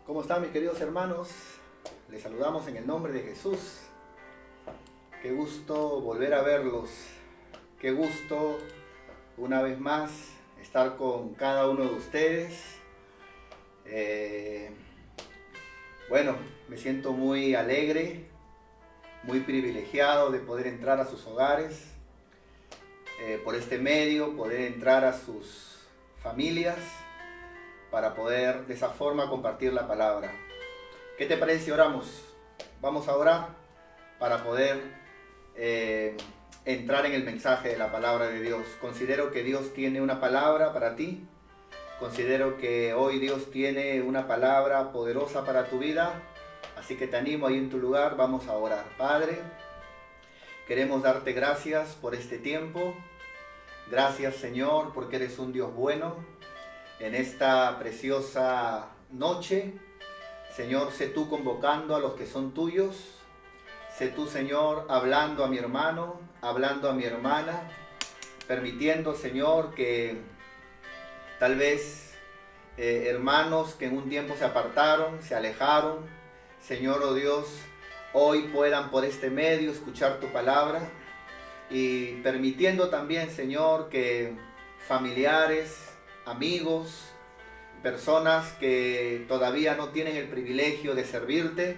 ¿Cómo están mis queridos hermanos? Les saludamos en el nombre de Jesús. Qué gusto volver a verlos. Qué gusto una vez más estar con cada uno de ustedes. Bueno, me siento muy alegre, muy privilegiado de poder entrar a sus hogares, por este medio, poder entrar a sus familias, para poder de esa forma compartir la palabra. ¿Qué te parece si oramos? Vamos a orar para poder entrar en el mensaje de la palabra de Dios. Considero que Dios tiene una palabra para ti. Considero que hoy Dios tiene una palabra poderosa para tu vida. Así que te animo ahí en tu lugar. Vamos a orar. Padre, queremos darte gracias por este tiempo. Gracias, Señor, porque eres un Dios bueno. En esta preciosa noche, Señor, sé tú convocando a los que son tuyos. Sé tú, Señor, hablando a mi hermano, hablando a mi hermana, permitiendo, Señor, que tal vez hermanos que en un tiempo se apartaron, se alejaron, Señor, oh Dios, hoy puedan por este medio escuchar tu palabra y permitiendo también, Señor, que familiares, amigos, personas que todavía no tienen el privilegio de servirte,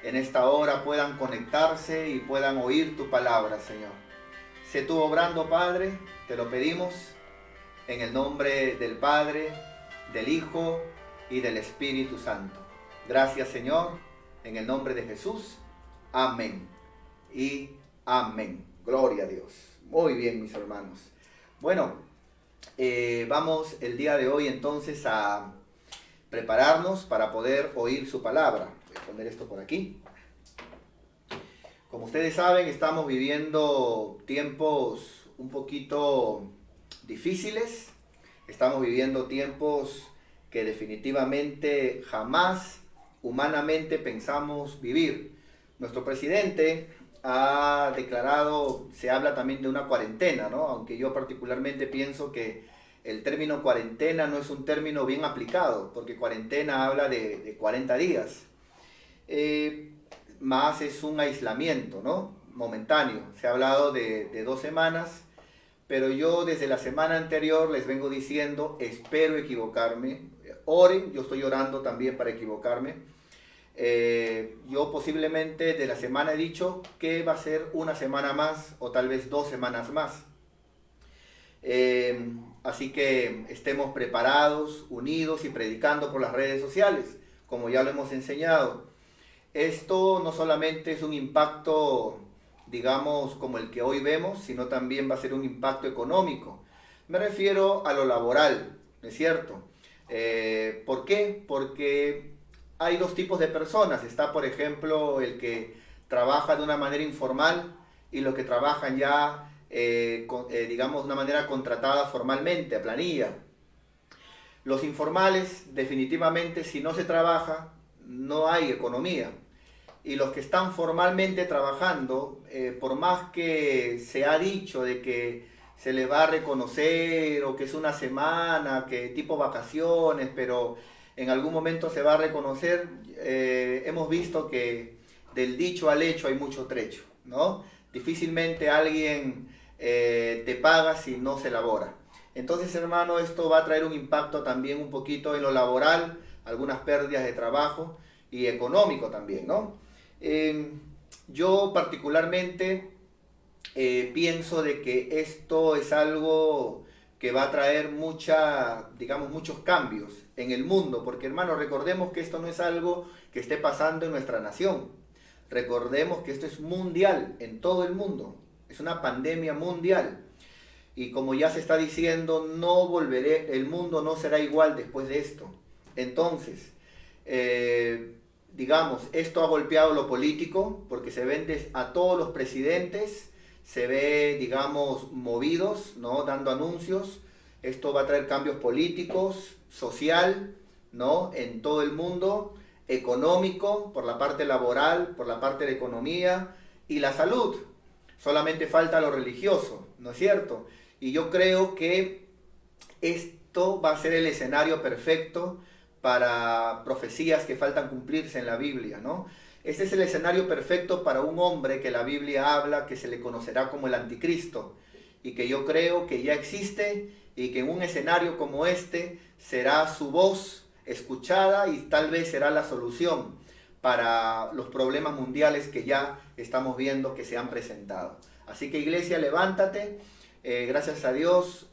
en esta hora puedan conectarse y puedan oír tu palabra, Señor. Sé tú obrando, Padre, te lo pedimos, en el nombre del Padre, del Hijo y del Espíritu Santo. Gracias, Señor, en el nombre de Jesús. Amén y amén. Gloria a Dios. Muy bien, mis hermanos. Bueno, vamos el día de hoy entonces a prepararnos para poder oír su palabra. Voy a poner esto por aquí. Como ustedes saben, estamos viviendo tiempos un poquito difíciles. Estamos viviendo tiempos que definitivamente jamás humanamente pensamos vivir. Nuestro presidente ha declarado, se habla también de una cuarentena, ¿no? Aunque yo particularmente pienso que el término cuarentena no es un término bien aplicado, porque cuarentena habla de 40 días. Más es un aislamiento, ¿no? Momentáneo. Se ha hablado de 2 semanas, pero yo desde la semana anterior les vengo diciendo, espero equivocarme. Oren, yo estoy orando también para equivocarme. Yo posiblemente de la semana he dicho que va a ser una semana más o tal vez 2 semanas más. Así que estemos preparados, unidos y predicando por las redes sociales, como ya lo hemos enseñado. Esto no solamente es un impacto, digamos, como el que hoy vemos, sino también va a ser un impacto económico. Me refiero a lo laboral, ¿no es cierto? ¿Por qué? Porque hay 2 tipos de personas. Está, por ejemplo, el que trabaja de una manera informal y los que trabajan ya, digamos, de una manera contratada formalmente, a planilla. Los informales, definitivamente, si no se trabaja, no hay economía. Y los que están formalmente trabajando, por más que se ha dicho de que se les va a reconocer o que es una semana, que tipo vacaciones, pero en algún momento se va a reconocer, hemos visto que del dicho al hecho hay mucho trecho, ¿no? Difícilmente alguien te paga si no se labora. Entonces, hermano, esto va a traer un impacto también un poquito en lo laboral, algunas pérdidas de trabajo y económico también, ¿no? Yo particularmente pienso de que esto es algo que va a traer muchos cambios en el mundo, porque hermano, recordemos que esto no es algo que esté pasando en nuestra nación. Recordemos que esto es mundial, en todo el mundo. Es una pandemia mundial. Y como ya se está diciendo, el mundo no será igual después de esto. Entonces, digamos, esto ha golpeado lo político, porque se ven a todos los presidentes, se ve, digamos, movidos, ¿no? Dando anuncios. Esto va a traer cambios políticos, social, ¿no? En todo el mundo, económico, por la parte laboral, por la parte de economía y la salud. Solamente falta lo religioso, ¿no es cierto? Y yo creo que esto va a ser el escenario perfecto para profecías que faltan cumplirse en la Biblia, ¿no? Este es el escenario perfecto para un hombre que la Biblia habla que se le conocerá como el anticristo y que yo creo que ya existe y que en un escenario como este será su voz escuchada y tal vez será la solución para los problemas mundiales que ya estamos viendo que se han presentado. Así que iglesia, levántate. Gracias a Dios,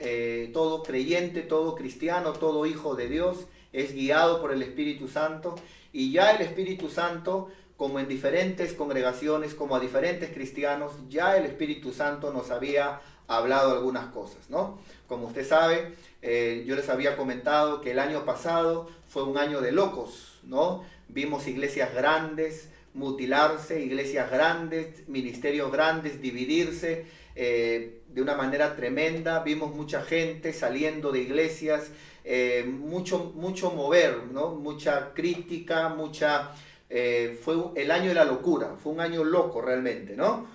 todo creyente, todo cristiano, todo hijo de Dios es guiado por el Espíritu Santo, y ya el Espíritu Santo, como en diferentes congregaciones, como a diferentes cristianos, ya el Espíritu Santo nos había hablado algunas cosas, ¿no? Como usted sabe, yo les había comentado que el año pasado fue un año de locos, ¿no? Vimos iglesias grandes mutilarse, iglesias grandes, ministerios grandes dividirse de una manera tremenda. Vimos mucha gente saliendo de iglesias, mucho mover, ¿no? Mucha crítica, fue el año de la locura, fue un año loco realmente, ¿no?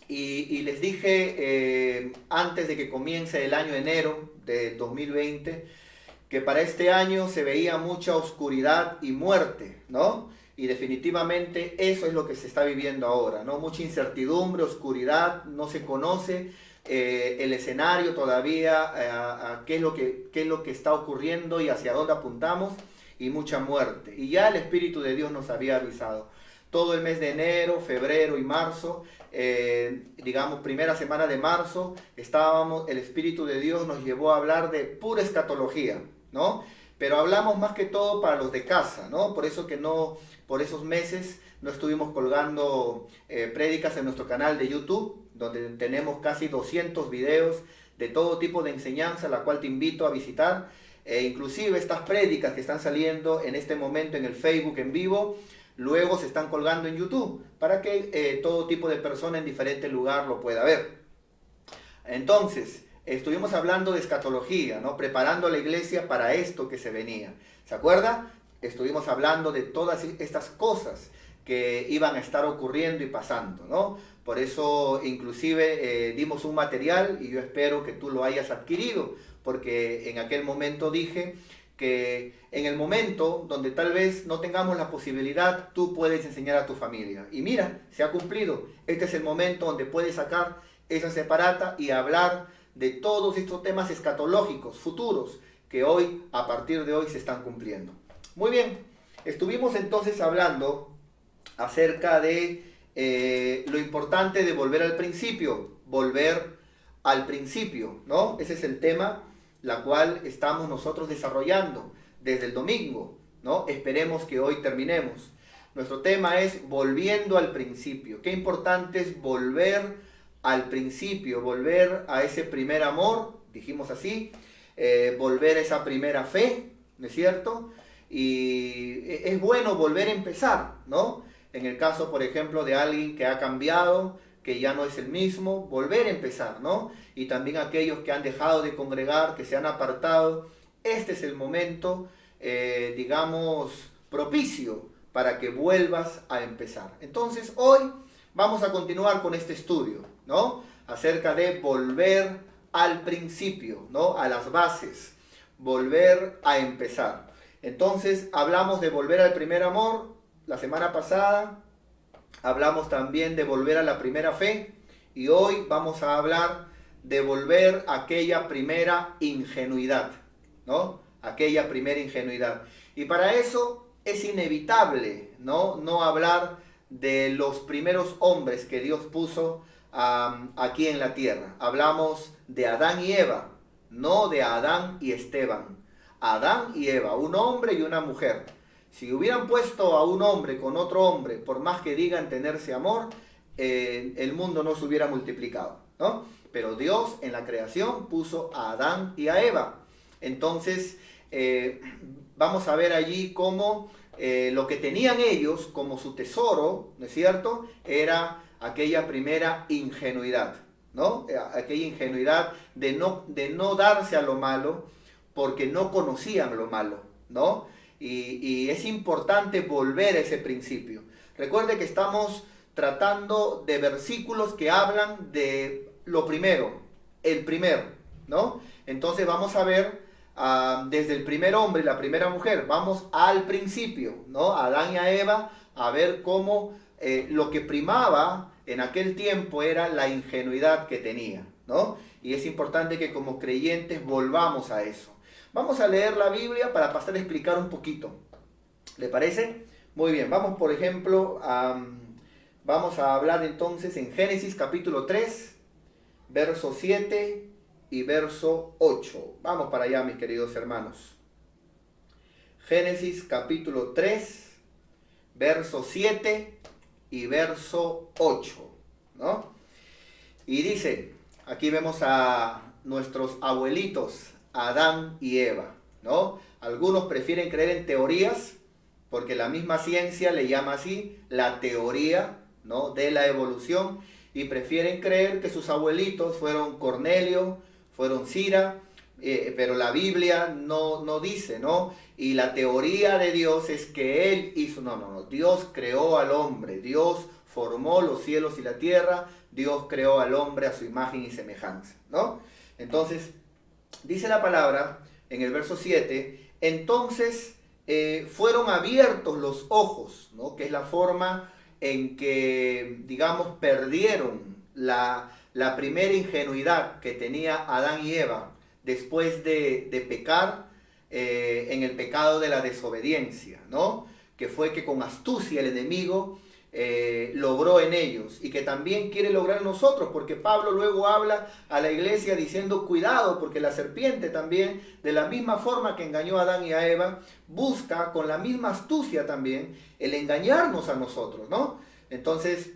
Y les dije antes de que comience el año de enero de 2020 que para este año se veía mucha oscuridad y muerte, ¿no? Y definitivamente eso es lo que se está viviendo ahora, ¿no? Mucha incertidumbre, oscuridad, no se conoce el escenario todavía, qué es lo que está ocurriendo y hacia dónde apuntamos, y mucha muerte. Y ya el Espíritu de Dios nos había avisado. Todo el mes de enero, febrero y marzo, digamos primera semana de marzo, el Espíritu de Dios nos llevó a hablar de pura escatología, ¿no? Pero hablamos más que todo para los de casa, ¿no? Por esos meses no estuvimos colgando prédicas en nuestro canal de YouTube, donde tenemos casi 200 videos de todo tipo de enseñanza, la cual te invito a visitar. Inclusive estas prédicas que están saliendo en este momento en el Facebook en vivo, luego se están colgando en YouTube, para que todo tipo de persona en diferente lugar lo pueda ver. Entonces, estuvimos hablando de escatología, ¿no? Preparando a la iglesia para esto que se venía. ¿Se acuerda? Estuvimos hablando de todas estas cosas que iban a estar ocurriendo y pasando, ¿no? Por eso inclusive dimos un material, y yo espero que tú lo hayas adquirido, porque en aquel momento dije que en el momento donde tal vez no tengamos la posibilidad, tú puedes enseñar a tu familia. Y mira, se ha cumplido. Este es el momento donde puedes sacar esa separata y hablar de todos estos temas escatológicos futuros que hoy, a partir de hoy, se están cumpliendo. Muy bien, estuvimos entonces hablando acerca de lo importante de volver al principio, ¿no? Ese es el tema la cual estamos nosotros desarrollando desde el domingo, ¿no? Esperemos que hoy terminemos. Nuestro tema es volviendo al principio. Qué importante es volver al principio, volver a ese primer amor, dijimos así, volver a esa primera fe, ¿no es cierto? Y es bueno volver a empezar, ¿no? En el caso, por ejemplo, de alguien que ha cambiado, que ya no es el mismo, volver a empezar, ¿no? Y también aquellos que han dejado de congregar, que se han apartado, este es el momento, digamos, propicio para que vuelvas a empezar. Entonces, hoy vamos a continuar con este estudio, ¿no? Acerca de volver al principio, ¿no? A las bases, volver a empezar. Entonces, hablamos de volver al primer amor la semana pasada. Hablamos también de volver a la primera fe, y hoy vamos a hablar de volver a aquella primera ingenuidad, ¿no? Aquella primera ingenuidad. Y para eso es inevitable, ¿no? No hablar de los primeros hombres que Dios puso aquí en la tierra. Hablamos de Adán y Eva, no de Adán y Esteban. Adán y Eva, un hombre y una mujer. Si hubieran puesto a un hombre con otro hombre, por más que digan tenerse amor, el mundo no se hubiera multiplicado, ¿no? Pero Dios en la creación puso a Adán y a Eva. Entonces, vamos a ver allí cómo lo que tenían ellos como su tesoro, ¿no es cierto?, era aquella primera ingenuidad, ¿no? Aquella ingenuidad de no darse a lo malo porque no conocían lo malo, ¿no? Y es importante volver a ese principio. Recuerde que estamos tratando de versículos que hablan de lo primero, el primero, ¿no? Entonces vamos a ver desde el primer hombre y la primera mujer. Vamos al principio, ¿no? A Adán y a Eva, a ver cómo lo que primaba en aquel tiempo era la ingenuidad que tenía, ¿no? Y es importante que como creyentes volvamos a eso. Vamos a leer la Biblia para pasar a explicar un poquito. ¿Le parece? Muy bien, vamos por ejemplo vamos a hablar entonces en Génesis capítulo 3, verso 7 y verso 8. Vamos para allá, mis queridos hermanos. Génesis capítulo 3, verso 7 y verso 8, ¿no? Y dice, aquí vemos a nuestros abuelitos, Adán y Eva, ¿no? Algunos prefieren creer en teorías, porque la misma ciencia le llama así, la teoría, ¿no?, de la evolución, y prefieren creer que sus abuelitos fueron Cornelio, fueron Cira, pero la Biblia no dice, ¿no? Y la teoría de Dios es que Él hizo, no, Dios creó al hombre, Dios formó los cielos y la tierra, Dios creó al hombre a su imagen y semejanza, ¿no? Entonces, dice la palabra en el verso 7, entonces fueron abiertos los ojos, ¿no?, que es la forma en que, digamos, perdieron la primera ingenuidad que tenía Adán y Eva después de pecar en el pecado de la desobediencia, ¿no? Que fue que con astucia el enemigo logró en ellos y que también quiere lograr en nosotros, porque Pablo luego habla a la iglesia diciendo cuidado, porque la serpiente también, de la misma forma que engañó a Adán y a Eva, busca con la misma astucia también el engañarnos a nosotros, ¿no? Entonces,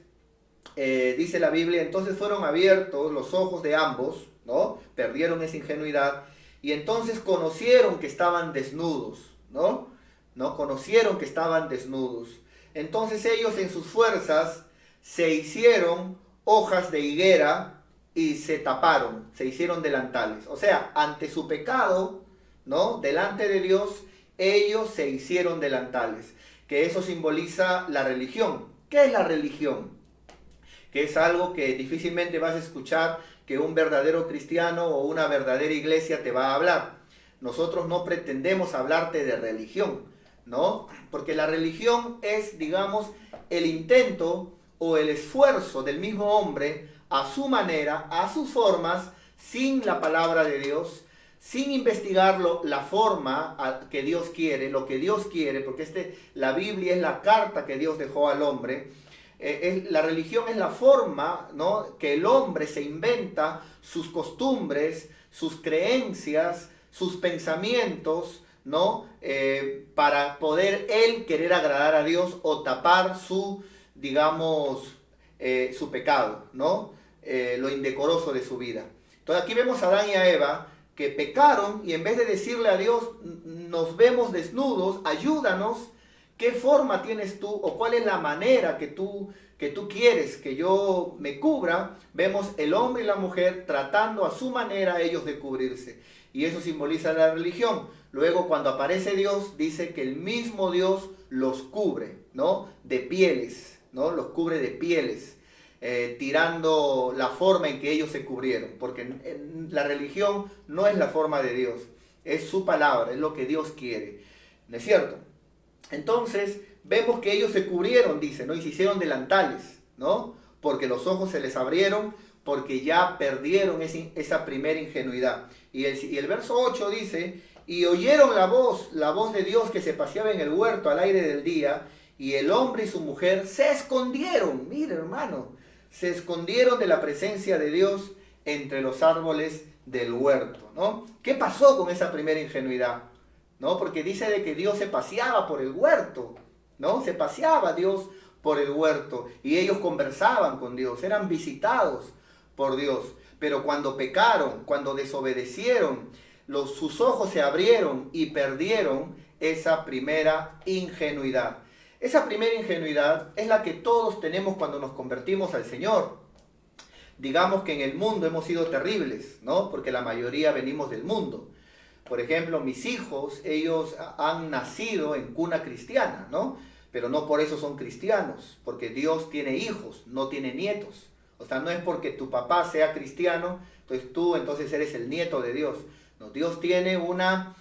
dice la Biblia, entonces fueron abiertos los ojos de ambos, ¿no? Perdieron esa ingenuidad y entonces conocieron que estaban desnudos, ¿no? ¿No? Conocieron que estaban desnudos. Entonces ellos en sus fuerzas se hicieron hojas de higuera y se taparon, se hicieron delantales. O sea, ante su pecado, ¿no?, delante de Dios, ellos se hicieron delantales. Que eso simboliza la religión. ¿Qué es la religión? Que es algo que difícilmente vas a escuchar que un verdadero cristiano o una verdadera iglesia te va a hablar. Nosotros no pretendemos hablarte de religión, ¿no? Porque la religión es, digamos, el intento o el esfuerzo del mismo hombre a su manera, a sus formas, sin la palabra de Dios, sin investigarlo, la forma que Dios quiere, lo que Dios quiere, porque la Biblia es la carta que Dios dejó al hombre. La religión es la forma, ¿no?, que el hombre se inventa sus costumbres, sus creencias, sus pensamientos, ¿no? Para poder él querer agradar a Dios o tapar su, digamos, su pecado, ¿no? Lo indecoroso de su vida. Entonces aquí vemos a Adán y a Eva que pecaron y en vez de decirle a Dios, nos vemos desnudos, ayúdanos, ¿qué forma tienes tú o cuál es la manera que tú quieres que yo me cubra? Vemos el hombre y la mujer tratando a su manera ellos de cubrirse. Y eso simboliza la religión. Luego cuando aparece Dios, dice que el mismo Dios los cubre, ¿no?, de pieles, ¿no? Los cubre de pieles, tirando la forma en que ellos se cubrieron. Porque la religión no es la forma de Dios, es su palabra, es lo que Dios quiere. ¿No es cierto? Entonces, vemos que ellos se cubrieron, dice, ¿no?, y se hicieron delantales, ¿no? Porque los ojos se les abrieron, porque ya perdieron esa primera ingenuidad. Y el verso 8 dice, y oyeron la voz de Dios que se paseaba en el huerto al aire del día, y el hombre y su mujer se escondieron, mire hermano, se escondieron de la presencia de Dios entre los árboles del huerto, ¿no? ¿Qué pasó con esa primera ingenuidad? ¿No? Porque dice de que Dios se paseaba por el huerto, ¿no? Se paseaba Dios por el huerto y ellos conversaban con Dios, eran visitados por Dios. Pero cuando pecaron, cuando desobedecieron, sus ojos se abrieron y perdieron esa primera ingenuidad. Esa primera ingenuidad es la que todos tenemos cuando nos convertimos al Señor. Digamos que en el mundo hemos sido terribles, ¿no? Porque la mayoría venimos del mundo. Por ejemplo, mis hijos, ellos han nacido en cuna cristiana, ¿no? Pero no por eso son cristianos, porque Dios tiene hijos, no tiene nietos. O sea, no es porque tu papá sea cristiano, entonces tú entonces eres el nieto de Dios. No, Dios tiene una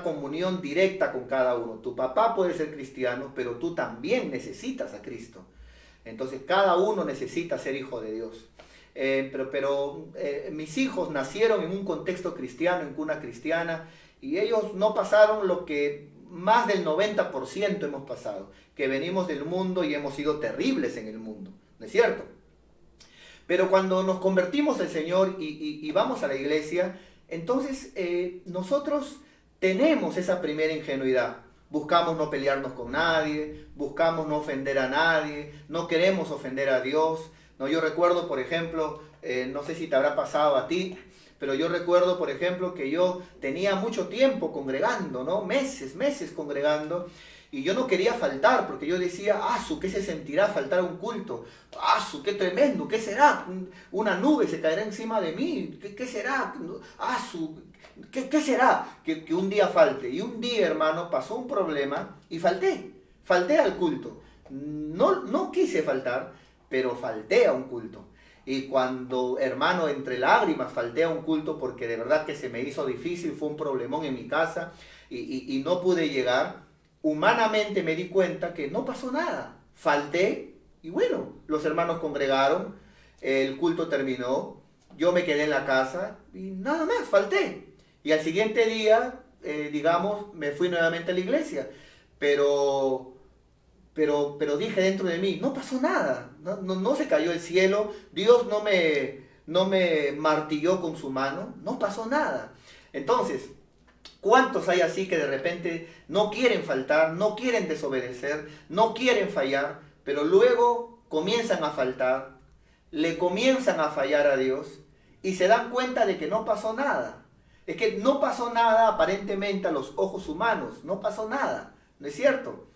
comunión directa con cada uno. Tu papá puede ser cristiano, pero tú también necesitas a Cristo. Entonces cada uno necesita ser hijo de Dios. Pero mis hijos nacieron en un contexto cristiano, en cuna cristiana, y ellos no pasaron lo que más del 90% hemos pasado, que venimos del mundo y hemos sido terribles en el mundo, ¿no es cierto? Pero cuando nos convertimos al Señor y vamos a la iglesia, entonces nosotros tenemos esa primera ingenuidad. Buscamos no pelearnos con nadie, buscamos no ofender a nadie, no queremos ofender a Dios. No, yo recuerdo, por ejemplo, no sé si te habrá pasado a ti, pero yo recuerdo, por ejemplo, que yo tenía mucho tiempo congregando, ¿no? Meses congregando, y yo no quería faltar, porque yo decía, ¿qué se sentirá faltar a un culto? ¡Qué tremendo! ¿Qué será? Una nube se caerá encima de mí. ¿Qué será? ¿Qué será que un día falte? Y un día, hermano, pasó un problema y falté al culto. No quise faltar, pero falté a un culto. Y cuando, hermano, entre lágrimas falté a un culto porque de verdad que se me hizo difícil, fue un problemón en mi casa y no pude llegar, humanamente me di cuenta que no pasó nada. Falté y bueno, los hermanos congregaron, el culto terminó, yo me quedé en la casa y nada más, falté. Y al siguiente día, digamos, me fui nuevamente a la iglesia, pero dije dentro de mí, no pasó nada, no se cayó el cielo, Dios no me martilló con su mano, no pasó nada. Entonces, ¿cuántos hay así que de repente no quieren faltar, no quieren desobedecer, no quieren fallar, pero luego comienzan a faltar, le comienzan a fallar a Dios y se dan cuenta de que no pasó nada? Es que no pasó nada aparentemente a los ojos humanos, no pasó nada, ¿no es cierto?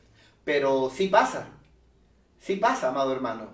Pero sí pasa, amado hermano.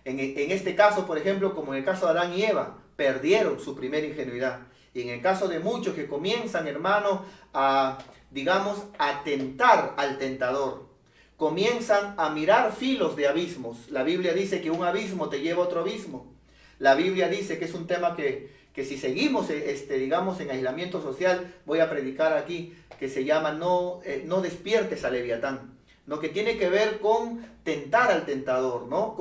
En este caso, por ejemplo, como en el caso de Adán y Eva, perdieron su primera ingenuidad. Y en el caso de muchos que comienzan, hermano, a, digamos, a tentar al tentador, comienzan a mirar filos de abismos. La Biblia dice que un abismo te lleva a otro abismo. La Biblia dice que es un tema que si seguimos, digamos, en aislamiento social, voy a predicar aquí, que se llama no despiertes a Leviatán. ¿No? Que tiene que ver con tentar al tentador, ¿no?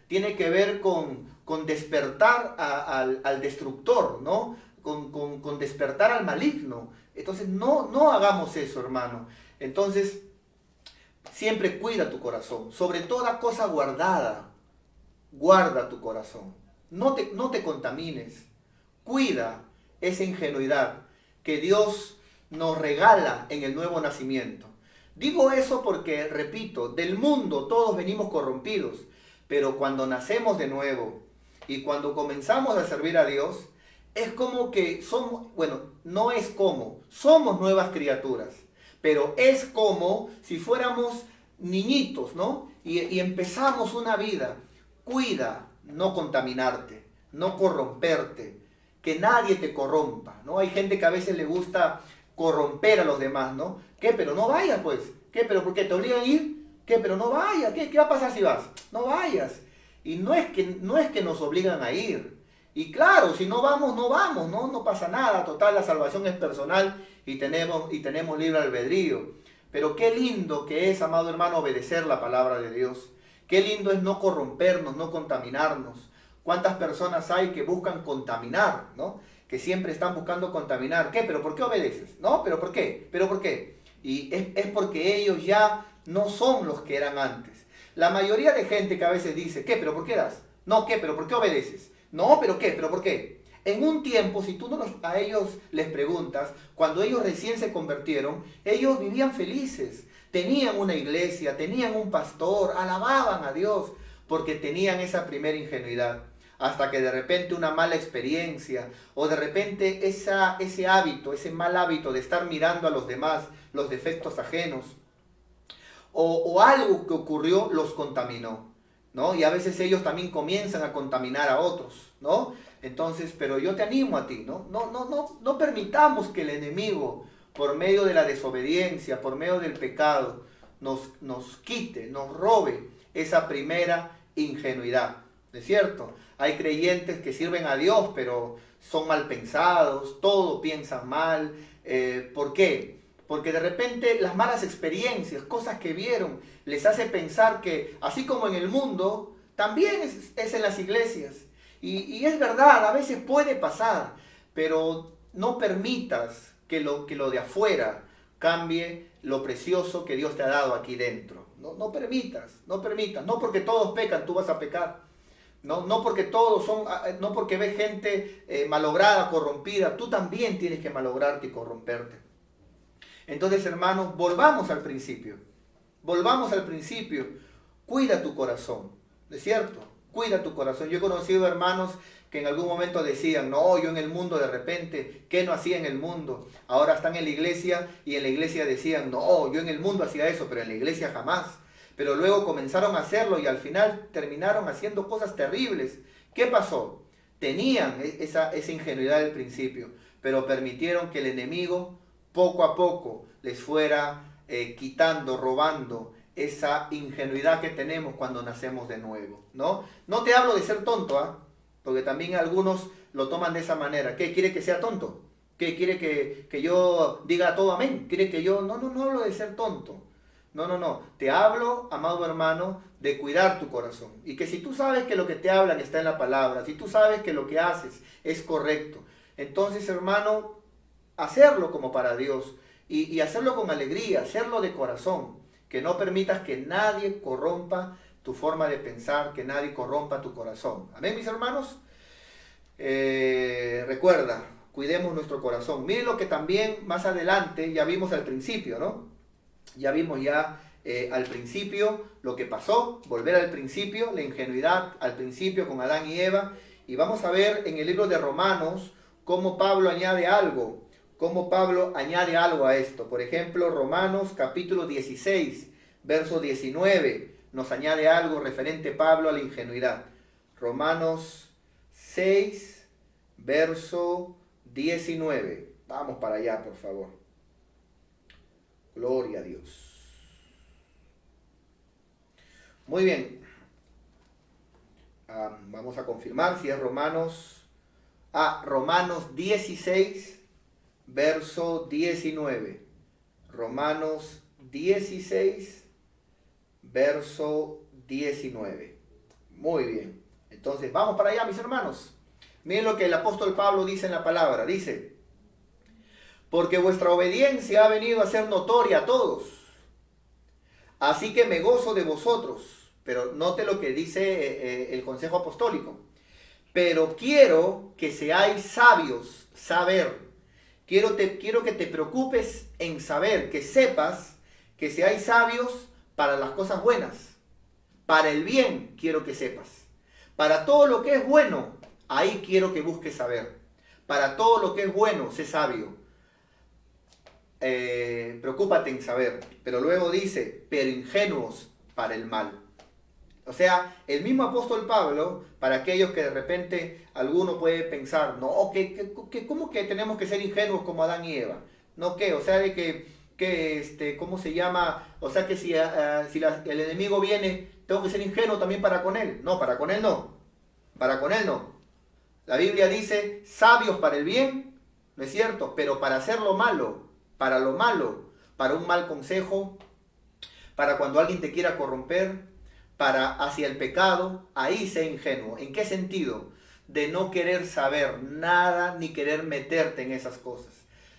Tiene que ver con despertar al destructor, ¿no? Con despertar al maligno. Entonces no hagamos eso, hermano. Entonces, siempre cuida tu corazón. Sobre toda cosa guardada, guarda tu corazón. No te contamines. Cuida esa ingenuidad que Dios nos regala en el nuevo nacimiento. Digo eso porque, repito, del mundo todos venimos corrompidos, pero cuando nacemos de nuevo y cuando comenzamos a servir a Dios, es como que somos, bueno, no es como, somos nuevas criaturas, pero es como si fuéramos niñitos, ¿no? Y empezamos una vida. Cuida no contaminarte, no corromperte, que nadie te corrompa, ¿no? Hay gente que a veces le gusta corromper a los demás, ¿no? ¿Qué? Pero no vayas, pues. ¿Qué? ¿Pero por qué? ¿Te obligan a ir? ¿Qué? Pero no vayas. ¿Qué va a pasar si vas? No vayas. Y no es que nos obligan a ir. Y claro, si no vamos, no pasa nada. Total, la salvación es personal y tenemos libre albedrío. Pero qué lindo que es, amado hermano, obedecer la palabra de Dios. Qué lindo es no corrompernos, no contaminarnos. ¿Cuántas personas hay que buscan contaminar, ¿no? Que siempre están buscando contaminar. ¿Qué? ¿Pero por qué obedeces? ¿No? ¿Pero por qué? ¿Pero por qué? Y es porque ellos ya no son los que eran antes. La mayoría de gente que a veces dice, ¿qué? ¿Pero por qué das? No, ¿qué? ¿Pero por qué obedeces? No, ¿pero qué? ¿Pero por qué? En un tiempo, si tú a ellos les preguntas, cuando ellos recién se convirtieron, ellos vivían felices. Tenían una iglesia, tenían un pastor, alababan a Dios porque tenían esa primera ingenuidad. Hasta que de repente una mala experiencia o de repente ese hábito, ese mal hábito de estar mirando a los demás, los defectos ajenos, o algo que ocurrió los contaminó, ¿no? Y a veces ellos también comienzan a contaminar a otros, ¿no? Entonces, pero yo te animo a ti, ¿no? No permitamos que el enemigo, por medio de la desobediencia, por medio del pecado, nos quite, nos robe esa primera ingenuidad, ¿no es cierto? Hay creyentes que sirven a Dios, pero son mal pensados, todo piensan mal. ¿Por qué? Porque de repente las malas experiencias, cosas que vieron, les hace pensar que así como en el mundo, también es en las iglesias. Y es verdad, a veces puede pasar, pero no permitas que lo de afuera cambie lo precioso que Dios te ha dado aquí dentro. No permitas, no porque todos pecan, tú vas a pecar. No porque todos son, no porque ves gente malograda, corrompida, tú también tienes que malograrte y corromperte. Entonces, hermanos, volvamos al principio. Volvamos al principio. Cuida tu corazón, ¿no es cierto? Cuida tu corazón. Yo he conocido hermanos que en algún momento decían, no, yo en el mundo de repente, ¿qué no hacía en el mundo? Ahora están en la iglesia y en la iglesia decían, no, yo en el mundo hacía eso, pero en la iglesia jamás. Pero luego comenzaron a hacerlo y al final terminaron haciendo cosas terribles. ¿Qué pasó? Tenían esa ingenuidad del principio, pero permitieron que el enemigo poco a poco les fuera quitando, robando esa ingenuidad que tenemos cuando nacemos de nuevo, ¿no? No te hablo de ser tonto, ¿ah? Porque también algunos lo toman de esa manera. ¿Qué? ¿Quiere que sea tonto? ¿Qué? ¿Quiere que yo diga todo amén? ¿Quiere que yo...? No hablo de ser tonto. No. Te hablo, amado hermano, de cuidar tu corazón. Y que si tú sabes que lo que te hablan está en la palabra, si tú sabes que lo que haces es correcto, entonces, hermano, hacerlo como para Dios y hacerlo con alegría, hacerlo de corazón. Que no permitas que nadie corrompa tu forma de pensar, que nadie corrompa tu corazón. Amén, mis hermanos. Recuerda, cuidemos nuestro corazón. Miren lo que también más adelante ya vimos al principio, ¿no? Ya vimos al principio lo que pasó, volver al principio, la ingenuidad al principio con Adán y Eva. Y vamos a ver en el libro de Romanos cómo Pablo añade algo. Cómo Pablo añade algo a esto. Por ejemplo, Romanos capítulo 16, verso 19, nos añade algo referente Pablo a la ingenuidad. Romanos 6, verso 19. Vamos para allá, por favor. Gloria a Dios. Muy bien. Vamos a confirmar si es Romanos 16, verso 19. Romanos 16, verso 19. Muy bien. Entonces, vamos para allá, mis hermanos. Miren lo que el apóstol Pablo dice en la palabra. Dice, porque vuestra obediencia ha venido a ser notoria a todos. Así que me gozo de vosotros. Pero note lo que dice el consejo apostólico. Pero quiero que seáis sabios, saber. Quiero que te preocupes en saber, que sepas, que seáis sabios para las cosas buenas. Para el bien quiero que sepas. Para todo lo que es bueno, ahí quiero que busques saber. Para todo lo que es bueno, sé sabio. Preocúpate en saber. Pero luego dice, pero ingenuos para el mal. O sea, el mismo apóstol Pablo, para aquellos que de repente alguno puede pensar, no, ¿cómo que tenemos que ser ingenuos como Adán y Eva? ¿No qué? O sea, de que ¿cómo se llama? O sea, que si el enemigo viene, tengo que ser ingenuo también para con él. No, para con él no. Para con él no. La Biblia dice, sabios para el bien, ¿no es cierto? Pero para hacer lo malo, para un mal consejo, para cuando alguien te quiera corromper, para hacia el pecado, ahí sé ingenuo. ¿En qué sentido? De no querer saber nada ni querer meterte en esas cosas.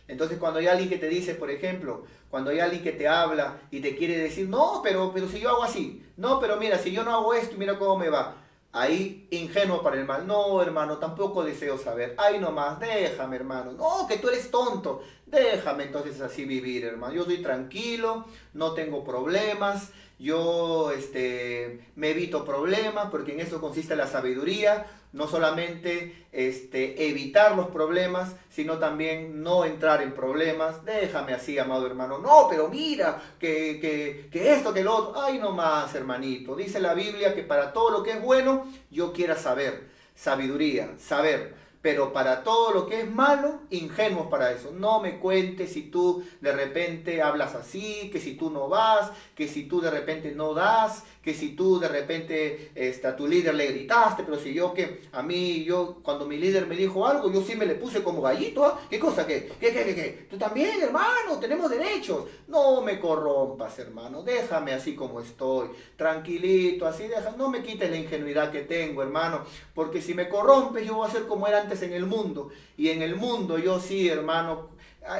Entonces cuando hay alguien que te dice, por ejemplo, cuando hay alguien que te habla y te quiere decir, no, pero si yo hago así, no, pero mira, si yo no hago esto, mira cómo me va. Ahí, ingenuo para el mal. No, hermano, tampoco deseo saber. Ay, nomás, déjame, hermano. No, que tú eres tonto. Déjame entonces así vivir, hermano. Yo soy tranquilo, no tengo problemas. Yo me evito problemas, porque en eso consiste la sabiduría. No solamente evitar los problemas, sino también no entrar en problemas. Déjame así, amado hermano. No, pero mira, que esto, que lo otro. Ay, no más, hermanito. Dice la Biblia que para todo lo que es bueno, yo quiera saber. Sabiduría, saber. pero para todo lo que es malo, ingenuos para eso. No me cuentes si tú de repente hablas así, que si tú no vas, que si tú de repente no das, que si tú de repente a tu líder le gritaste, pero si yo que a mí, cuando mi líder me dijo algo, yo sí me le puse como gallito, ¿ah? ¿Qué cosa? ¿Qué? Tú también, hermano, tenemos derechos. No me corrompas, hermano, déjame así como estoy, tranquilito, así, no me quites la ingenuidad que tengo, hermano, porque si me corrompes yo voy a ser como era antes en el mundo, y en el mundo yo sí, hermano,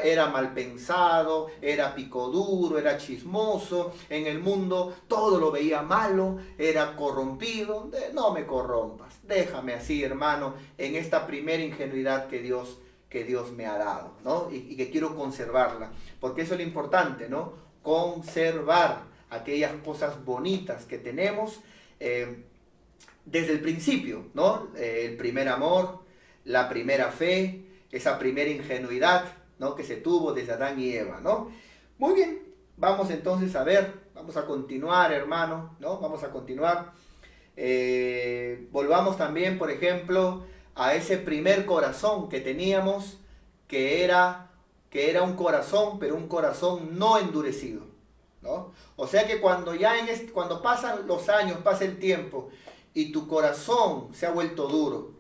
era mal pensado, era pico duro, era chismoso, en el mundo todo lo veía malo, era corrompido. No me corrompas, déjame así, hermano, en esta primera ingenuidad que Dios me ha dado, ¿no? Y que quiero conservarla, porque eso es lo importante, ¿no? Conservar aquellas cosas bonitas que tenemos desde el principio, ¿no? El primer amor, la primera fe, esa primera ingenuidad, ¿no? Que se tuvo desde Adán y Eva, ¿no? Muy bien, vamos entonces a ver, vamos a continuar, hermano, ¿no? Vamos a continuar. Volvamos también, por ejemplo, a ese primer corazón que teníamos, que era un corazón, pero un corazón no endurecido, ¿no? O sea que cuando cuando pasan los años, pasa el tiempo, y tu corazón se ha vuelto duro,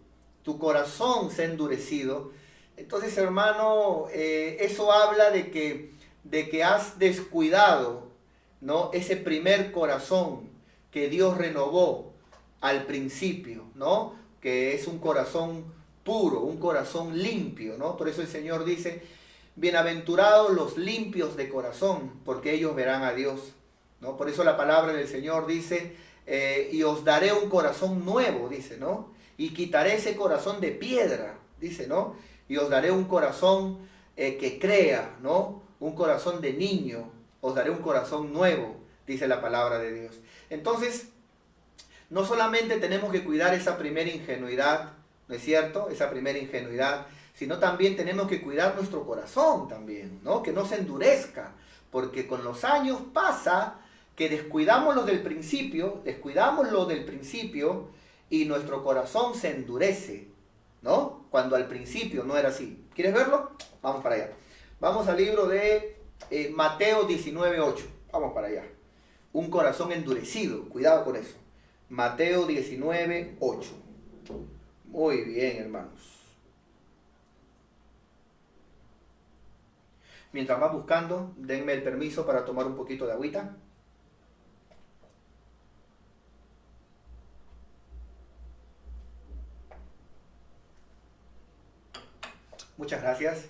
tu corazón se ha endurecido, entonces, hermano, eso habla de que has descuidado, ¿no? Ese primer corazón que Dios renovó al principio, ¿no? Que es un corazón puro, un corazón limpio, ¿no? Por eso el Señor dice, bienaventurados los limpios de corazón, porque ellos verán a Dios, ¿no? Por eso la palabra del Señor dice, y os daré un corazón nuevo, dice, ¿no? Y quitaré ese corazón de piedra, dice, ¿no? Y os daré un corazón que crea, ¿no? Un corazón de niño, os daré un corazón nuevo, dice la palabra de Dios. Entonces, no solamente tenemos que cuidar esa primera ingenuidad, ¿no es cierto? Esa primera ingenuidad, sino también tenemos que cuidar nuestro corazón también, ¿no? Que no se endurezca, porque con los años pasa que descuidamos lo del principio y nuestro corazón se endurece, ¿no? Cuando al principio no era así. ¿Quieres verlo? Vamos para allá. Vamos al libro de Mateo 19:8. Vamos para allá. Un corazón endurecido. Cuidado con eso. Mateo 19:8. Muy bien, hermanos. Mientras vas buscando, denme el permiso para tomar un poquito de agüita. Muchas gracias.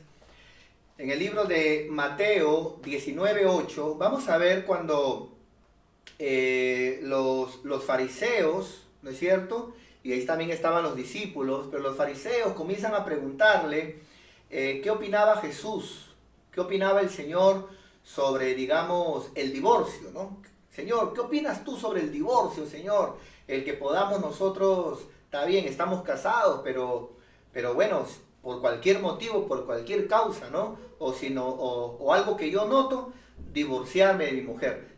En el libro de Mateo 19:8 vamos a ver cuando los fariseos, ¿no es cierto? Y ahí también estaban los discípulos, pero los fariseos comienzan a preguntarle qué opinaba Jesús, qué opinaba el Señor sobre, digamos, el divorcio, ¿no? Señor, ¿qué opinas tú sobre el divorcio, Señor? El que podamos nosotros, está bien, estamos casados, pero bueno, por cualquier motivo, por cualquier causa, ¿no? O algo que yo noto, divorciarme de mi mujer,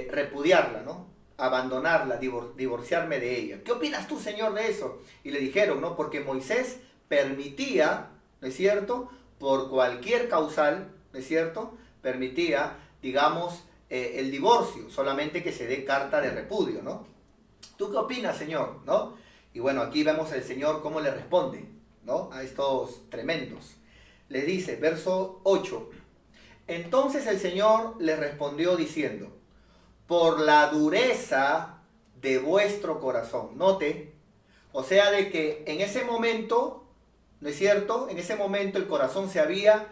repudiarla, ¿no? Abandonarla, divorciarme de ella. ¿Qué opinas tú, Señor, de eso? Y le dijeron, ¿no? Porque Moisés permitía, ¿no es cierto? Por cualquier causal, ¿no es cierto? Permitía, digamos, el divorcio, solamente que se dé carta de repudio, ¿no? ¿Tú qué opinas, Señor? ¿No? Y bueno, aquí vemos al Señor cómo le responde, ¿no? A estos tremendos. Le dice, verso 8, entonces el Señor le respondió diciendo, por la dureza de vuestro corazón. Note, o sea, de que en ese momento, ¿no es cierto? En ese momento el corazón se había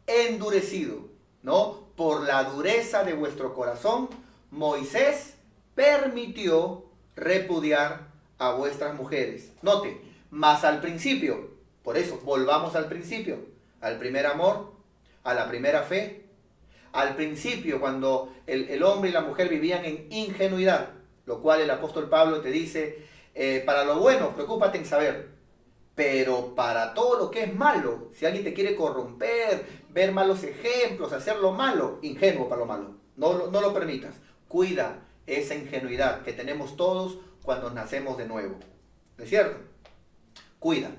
endurecido, ¿no? Por la dureza de vuestro corazón, Moisés permitió repudiar a vuestras mujeres. Note, mas al principio, por eso, volvamos al principio, al primer amor, a la primera fe. Al principio, cuando el hombre y la mujer vivían en ingenuidad, lo cual el apóstol Pablo te dice, para lo bueno, preocúpate en saber, pero para todo lo que es malo, si alguien te quiere corromper, ver malos ejemplos, hacer lo malo, ingenuo para lo malo, no lo permitas. Cuida esa ingenuidad que tenemos todos cuando nacemos de nuevo, ¿no es cierto? Cuida.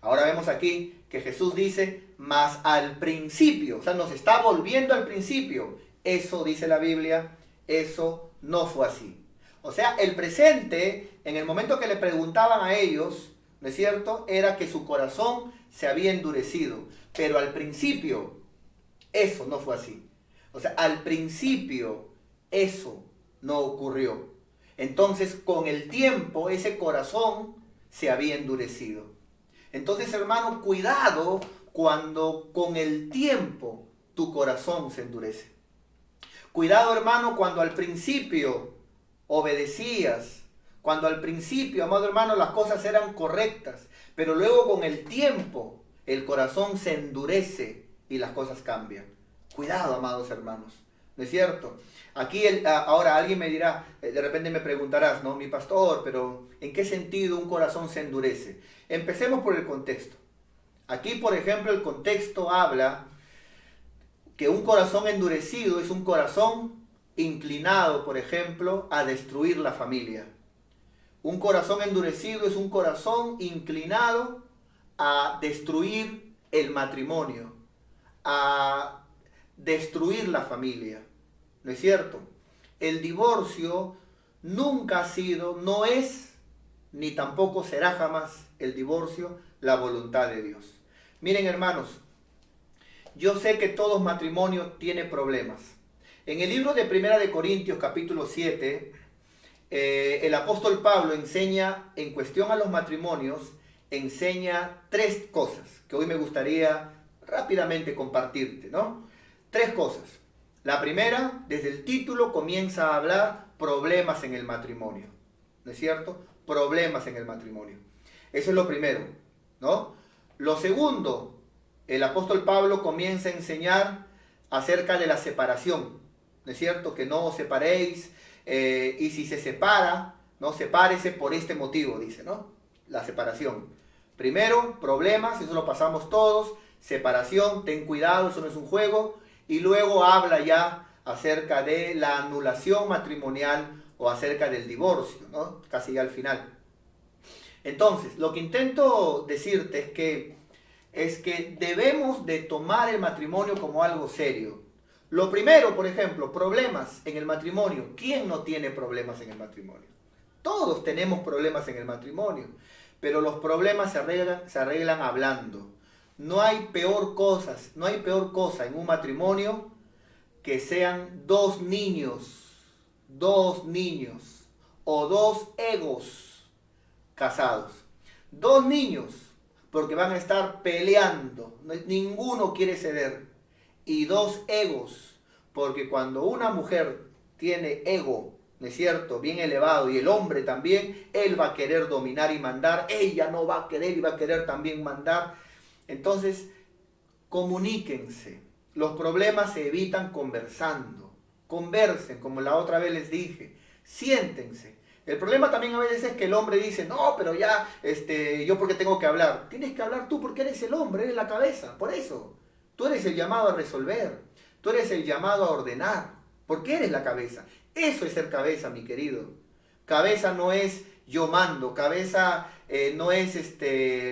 Ahora vemos aquí que Jesús dice, mas al principio, o sea, nos está volviendo al principio. Eso dice la Biblia, eso no fue así. O sea, el presente, en el momento que le preguntaban a ellos, ¿no es cierto?, era que su corazón se había endurecido. Pero al principio, eso no fue así. O sea, al principio, eso no ocurrió. Entonces, con el tiempo, ese corazón se había endurecido. Entonces, hermano, cuidado cuando con el tiempo tu corazón se endurece. Cuidado, hermano, cuando al principio obedecías, cuando al principio, amado hermano, las cosas eran correctas, pero luego con el tiempo el corazón se endurece y las cosas cambian. Cuidado, amados hermanos, ¿no es cierto? Aquí ahora alguien me dirá, de repente me preguntarás, ¿no? Mi pastor, pero ¿en qué sentido un corazón se endurece? Empecemos por el contexto. Aquí, por ejemplo, el contexto habla que un corazón endurecido es un corazón inclinado, por ejemplo, a destruir la familia. Un corazón endurecido es un corazón inclinado a destruir el matrimonio, a destruir la familia. ¿No es cierto? El divorcio nunca ha sido, no es, ni tampoco será jamás el divorcio la voluntad de Dios. Miren, hermanos, yo sé que todo matrimonio tiene problemas. En el libro de Primera de Corintios, capítulo 7, el apóstol Pablo enseña, en cuestión a los matrimonios, enseña 3 cosas que hoy me gustaría rápidamente compartirte, ¿no? 3 cosas. La primera, desde el título comienza a hablar problemas en el matrimonio, ¿no es cierto? Problemas en el matrimonio. Eso es lo primero, ¿no? Lo segundo, el apóstol Pablo comienza a enseñar acerca de la separación, ¿no es cierto? Que no os separéis, y si se separa, no sepárese por este motivo, dice, ¿no? La separación. Primero, problemas, eso lo pasamos todos. Separación, ten cuidado, eso no es un juego. Y luego habla ya acerca de la anulación matrimonial o acerca del divorcio, ¿no? Casi ya al final. Entonces, lo que intento decirte es que debemos de tomar el matrimonio como algo serio. Lo primero, por ejemplo, problemas en el matrimonio. ¿Quién no tiene problemas en el matrimonio? Todos tenemos problemas en el matrimonio, pero los problemas se arreglan hablando. No hay peor cosa en un matrimonio que sean 2 niños o 2 egos casados. 2 niños, porque van a estar peleando, ninguno quiere ceder. Y 2 egos, porque cuando una mujer tiene ego, ¿no es cierto?, bien elevado, y el hombre también, él va a querer dominar y mandar, ella no va a querer y va a querer también mandar. Entonces, comuníquense. Los problemas se evitan conversando. Conversen, como la otra vez les dije. Siéntense. El problema también a veces es que el hombre dice, no, pero ya, yo porque tengo que hablar. Tienes que hablar tú porque eres el hombre, eres la cabeza, por eso. Tú eres el llamado a resolver. Tú eres el llamado a ordenar. Porque eres la cabeza. Eso es ser cabeza, mi querido. Cabeza no es yo mando. Cabeza no es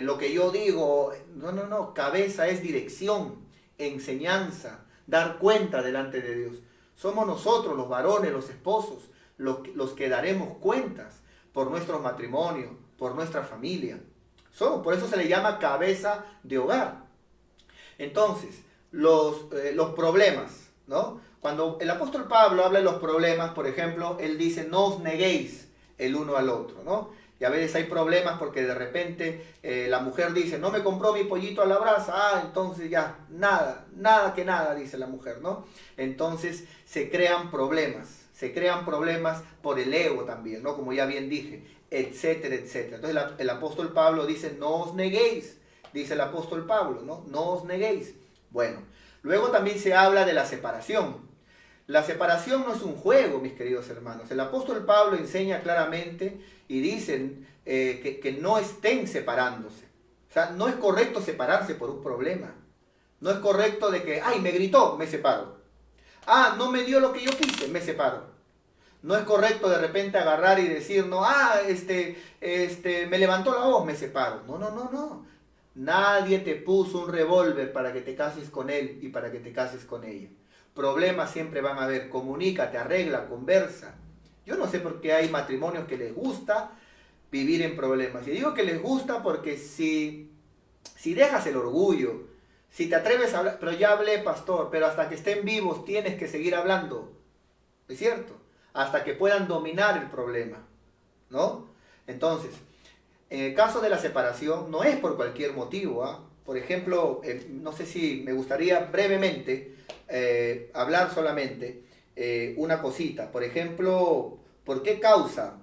lo que yo digo. No. Cabeza es dirección, enseñanza, dar cuenta delante de Dios. Somos nosotros, los varones, los esposos, los que daremos cuentas por nuestro matrimonio, por nuestra familia. Por eso se le llama cabeza de hogar. Entonces, los problemas, ¿no? Cuando el apóstol Pablo habla de los problemas, por ejemplo, él dice, no os neguéis el uno al otro, ¿no? Y a veces hay problemas porque de repente la mujer dice, no me compró mi pollito a la brasa, entonces ya, nada, dice la mujer, ¿no? Entonces se crean problemas por el ego también, ¿no? Como ya bien dije, etcétera, etcétera. Entonces el apóstol Pablo dice, no os neguéis, dice el apóstol Pablo, ¿no? No os neguéis. Bueno, luego también se habla de la separación. La separación no es un juego, mis queridos hermanos. El apóstol Pablo enseña claramente y dicen que no estén separándose. O sea, no es correcto separarse por un problema. No es correcto de que, ay, me gritó, me separo. Ah, no me dio lo que yo quise, me separo. No es correcto de repente agarrar y decir, no, me levantó la voz, me separo. No. Nadie te puso un revólver para que te cases con él y para que te cases con ella. Problemas siempre van a haber. Comunícate, arregla, conversa. Yo no sé por qué hay matrimonios que les gusta vivir en problemas. Y digo que les gusta porque si dejas el orgullo, si te atreves a hablar, pero ya hablé, pastor, pero hasta que estén vivos tienes que seguir hablando. ¿Es cierto? Hasta que puedan dominar el problema, ¿no? Entonces, en el caso de la separación, no es por cualquier motivo, ¿ah? Por ejemplo, no sé si me gustaría brevemente hablar solamente una cosita. Por ejemplo, ¿por qué causa?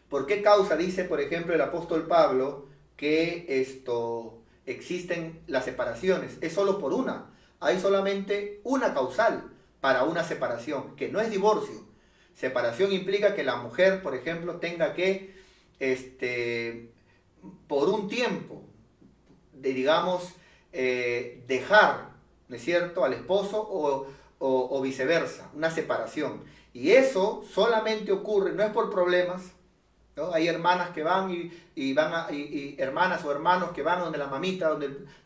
¿Por qué causa dice, por ejemplo, el apóstol Pablo que existen las separaciones? Es solo por una. Hay solamente una causal para una separación, que no es divorcio. Separación implica que la mujer, por ejemplo, tenga que, por un tiempo, digamos, dejar, ¿no es cierto?, al esposo o viceversa, una separación. Y eso solamente ocurre, no es por problemas, ¿no? Hay hermanas que van y hermanas o hermanos que van donde la mamita,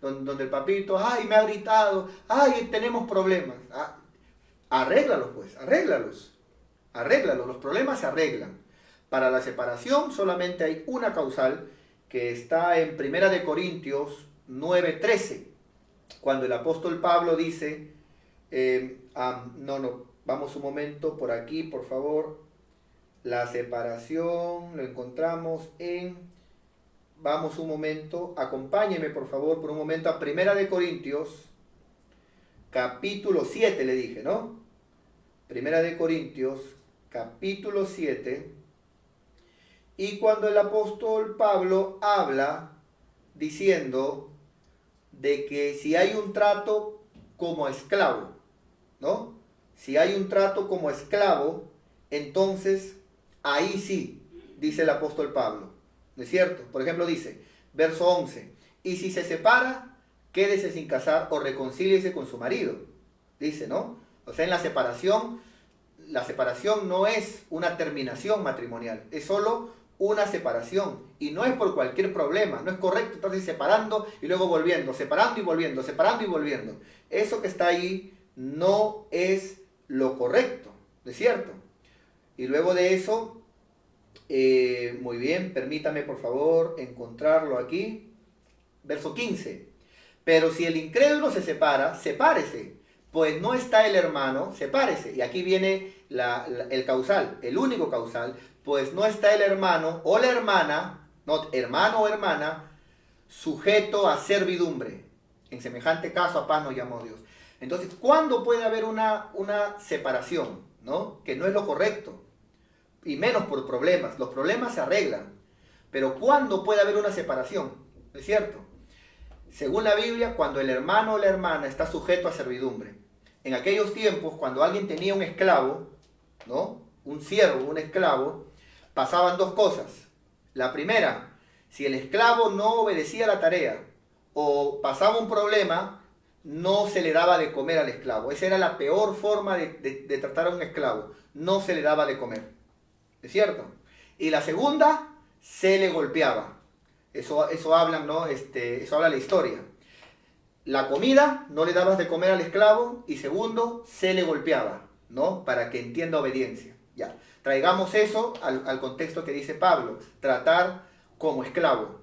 donde el papito, ay, me ha gritado, ay, tenemos problemas. Ah, arréglalos pues, arréglalos, los problemas se arreglan. Para la separación solamente hay una causal que está en 1 Corintios 9:13, cuando el apóstol Pablo dice, vamos un momento por aquí, por favor. La separación lo encontramos vamos un momento, acompáñeme por favor por un momento a 1 Corintios, capítulo 7 le dije, ¿no? 1 Corintios, capítulo 7, y cuando el apóstol Pablo habla diciendo de que si hay un trato como esclavo, ¿no? Si hay un trato como esclavo, entonces ahí sí, dice el apóstol Pablo, ¿no es cierto? Por ejemplo dice, verso 11, y si se separa, quédese sin casar o reconcíliese con su marido, dice, ¿no? O sea, en la separación no es una terminación matrimonial, es solo una separación, y no es por cualquier problema, no es correcto estarse separando y luego volviendo, separando y volviendo, separando y volviendo. Eso que está ahí no es lo correcto, ¿no es cierto? Y luego de eso, muy bien, permítame por favor encontrarlo aquí. Verso 15. Pero si el incrédulo se separa, sepárese, pues no está el hermano, sepárese. Y aquí viene el causal, el único causal, pues no está el hermano o la hermana, no, hermano o hermana, sujeto a servidumbre. En semejante caso a paz nos llamó Dios. Entonces, ¿cuándo puede haber una separación? ¿No? Que no es lo correcto. Y menos por problemas. Los problemas se arreglan. Pero ¿cuándo puede haber una separación? ¿Es cierto? Según la Biblia, cuando el hermano o la hermana está sujeto a servidumbre. En aquellos tiempos, cuando alguien tenía un esclavo, ¿no? Un siervo, un esclavo, pasaban dos cosas. La primera, si el esclavo no obedecía la tarea o pasaba un problema, no se le daba de comer al esclavo. Esa era la peor forma de tratar a un esclavo. No se le daba de comer. ¿Es cierto? Y la segunda, se le golpeaba. Eso hablan, ¿no? Eso habla la historia. La comida, no le dabas de comer al esclavo. Y segundo, se le golpeaba, ¿no? Para que entienda obediencia. Ya. Traigamos eso al contexto que dice Pablo. Tratar como esclavo,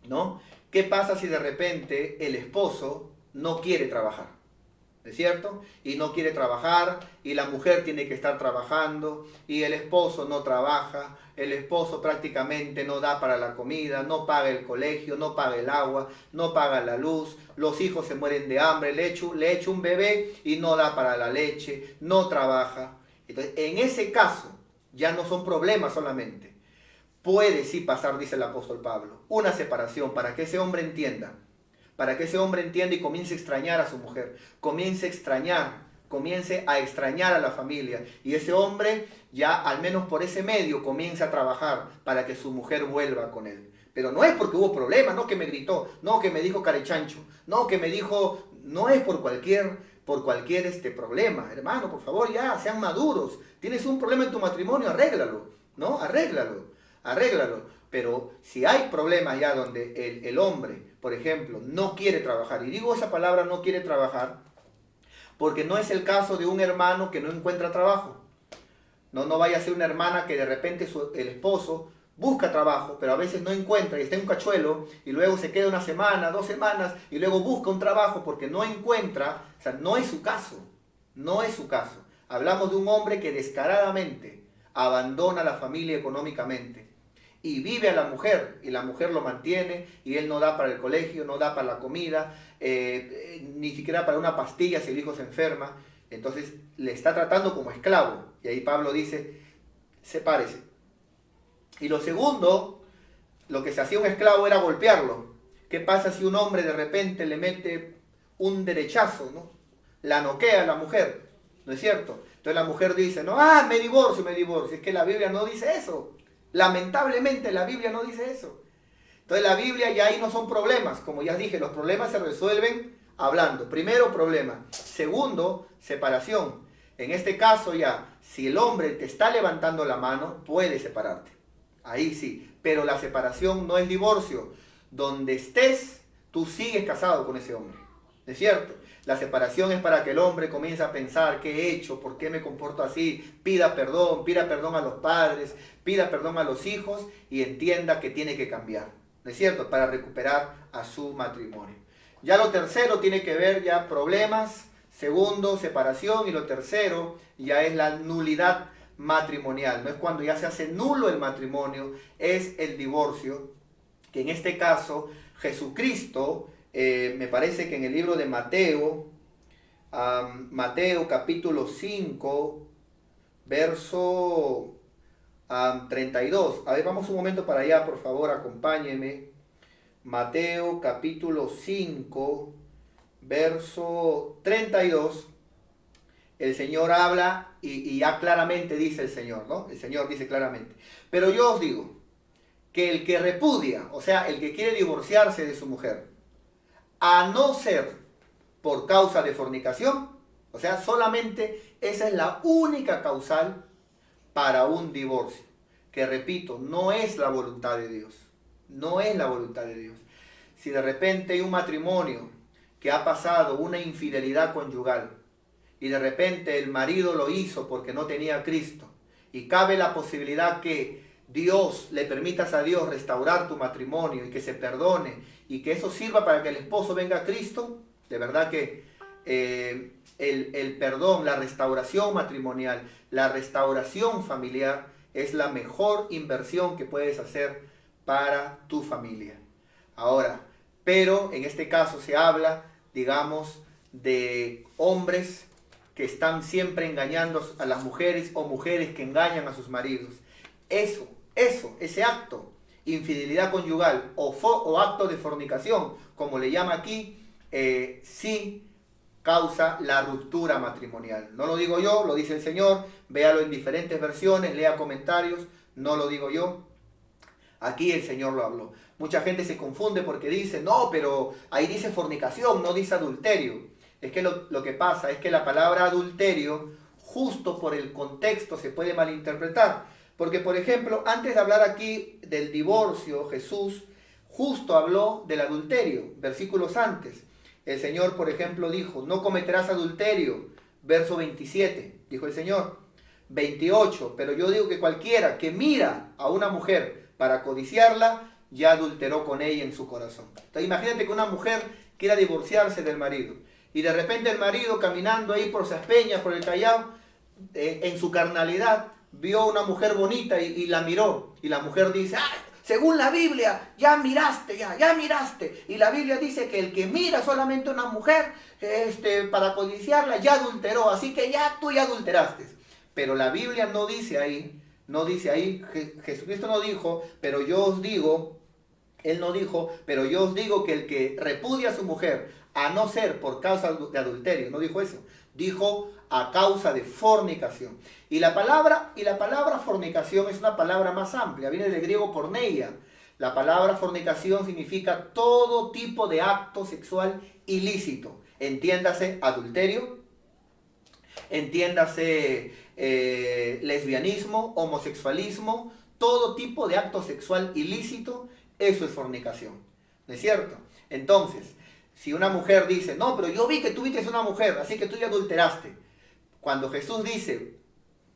¿no? ¿Qué pasa si de repente el esposo no quiere trabajar? ¿Es cierto? Y no quiere trabajar, y la mujer tiene que estar trabajando, y el esposo no trabaja, el esposo prácticamente no da para la comida, no paga el colegio, no paga el agua, no paga la luz, los hijos se mueren de hambre, le echa un bebé y no da para la leche, no trabaja. Entonces, en ese caso, ya no son problemas solamente. Puede sí pasar, dice el apóstol Pablo, una separación para que ese hombre entienda. Para que ese hombre entienda y comience a extrañar a su mujer, comience a extrañar a la familia. Y ese hombre ya al menos por ese medio comienza a trabajar para que su mujer vuelva con él. Pero no es porque hubo problemas, no que me gritó, no que me dijo carechancho, no que me dijo, no es por cualquier problema. Hermano, por favor, ya, sean maduros. Tienes un problema en tu matrimonio, arréglalo, ¿no? Arréglalo. Pero si hay problemas ya donde el hombre, por ejemplo, no quiere trabajar, y digo esa palabra no quiere trabajar, porque no es el caso de un hermano que no encuentra trabajo. No vaya a ser una hermana que de repente el esposo busca trabajo, pero a veces no encuentra y está en un cachuelo y luego se queda una semana, 2 semanas y luego busca un trabajo porque no encuentra. O sea, no es su caso, no es su caso. Hablamos de un hombre que descaradamente abandona a la familia económicamente y vive a la mujer y la mujer lo mantiene y él no da para el colegio, no da para la comida, ni siquiera para una pastilla si el hijo se enferma. Entonces le está tratando como esclavo. Y ahí Pablo dice, sepárese. Y lo segundo, lo que se hacía un esclavo era golpearlo. ¿Qué pasa si un hombre de repente le mete un derechazo, ¿no? La noquea a la mujer, ¿no es cierto? Entonces la mujer dice, no, me divorcio. Es que la Biblia no dice eso. Lamentablemente la Biblia no dice eso. Entonces la Biblia ya ahí no son problemas. Como ya dije, los problemas se resuelven hablando. Primero, problema. Segundo, separación. En este caso ya, si el hombre te está levantando la mano, puede separarte. Ahí sí. Pero la separación no es divorcio. Donde estés, tú sigues casado con ese hombre. ¿Es cierto? La separación es para que el hombre comience a pensar qué he hecho, por qué me comporto así, pida perdón a los padres, pida perdón a los hijos y entienda que tiene que cambiar. ¿No es cierto? Para recuperar a su matrimonio. Ya lo tercero tiene que ver ya problemas, segundo, separación, y lo tercero ya es la nulidad matrimonial. No es cuando ya se hace nulo el matrimonio, es el divorcio, que en este caso Jesucristo, me parece que en el libro de Mateo, Mateo capítulo 5, verso 32. A ver, vamos un momento para allá, por favor, acompáñenme. Mateo capítulo 5, verso 32. El Señor habla y ya claramente dice el Señor, ¿no? El Señor dice claramente. Pero yo os digo que el que repudia, o sea, el que quiere divorciarse de su mujer, a no ser por causa de fornicación, o sea, solamente esa es la única causal para un divorcio, que repito, no es la voluntad de Dios, no es la voluntad de Dios. Si de repente hay un matrimonio que ha pasado una infidelidad conyugal y de repente el marido lo hizo porque no tenía a Cristo y cabe la posibilidad que Dios, le permitas a Dios restaurar tu matrimonio y que se perdone y que eso sirva para que el esposo venga a Cristo, de verdad que el perdón, la restauración matrimonial, la restauración familiar es la mejor inversión que puedes hacer para tu familia. Ahora, pero en este caso se habla, digamos, de hombres que están siempre engañando a las mujeres o mujeres que engañan a sus maridos. Ese acto, infidelidad conyugal o acto de fornicación, como le llama aquí, sí causa la ruptura matrimonial. No lo digo yo, lo dice el Señor, véalo en diferentes versiones, lea comentarios, no lo digo yo. Aquí el Señor lo habló. Mucha gente se confunde porque dice, no, pero ahí dice fornicación, no dice adulterio. Es que lo que pasa es que la palabra adulterio, justo por el contexto, se puede malinterpretar. Porque, por ejemplo, antes de hablar aquí del divorcio, Jesús justo habló del adulterio, versículos antes. El Señor, por ejemplo, dijo, no cometerás adulterio, verso 27, dijo el Señor. 28, pero yo digo que cualquiera que mira a una mujer para codiciarla, ya adulteró con ella en su corazón. Entonces imagínate que una mujer quiera divorciarse del marido y de repente el marido caminando ahí por Saspeña, por el Callao, en su carnalidad, vio a una mujer bonita y la miró. Y la mujer dice, según la Biblia, ya miraste. Y la Biblia dice que el que mira solamente a una mujer para codiciarla, ya adulteró. Así que tú ya adulteraste. Pero la Biblia no dice ahí, Jesucristo no dijo, pero yo os digo, Él no dijo, pero yo os digo que el que repudia a su mujer, a no ser por causa de adulterio, no dijo eso, dijo a causa de fornicación. Y la palabra fornicación es una palabra más amplia, viene del griego porneia. La palabra fornicación significa todo tipo de acto sexual ilícito. Entiéndase adulterio, entiéndase lesbianismo, homosexualismo, todo tipo de acto sexual ilícito, eso es fornicación, ¿no es cierto? Entonces, si una mujer dice, no, pero yo vi que tú viste a una mujer, así que tú ya adulteraste. Cuando Jesús dice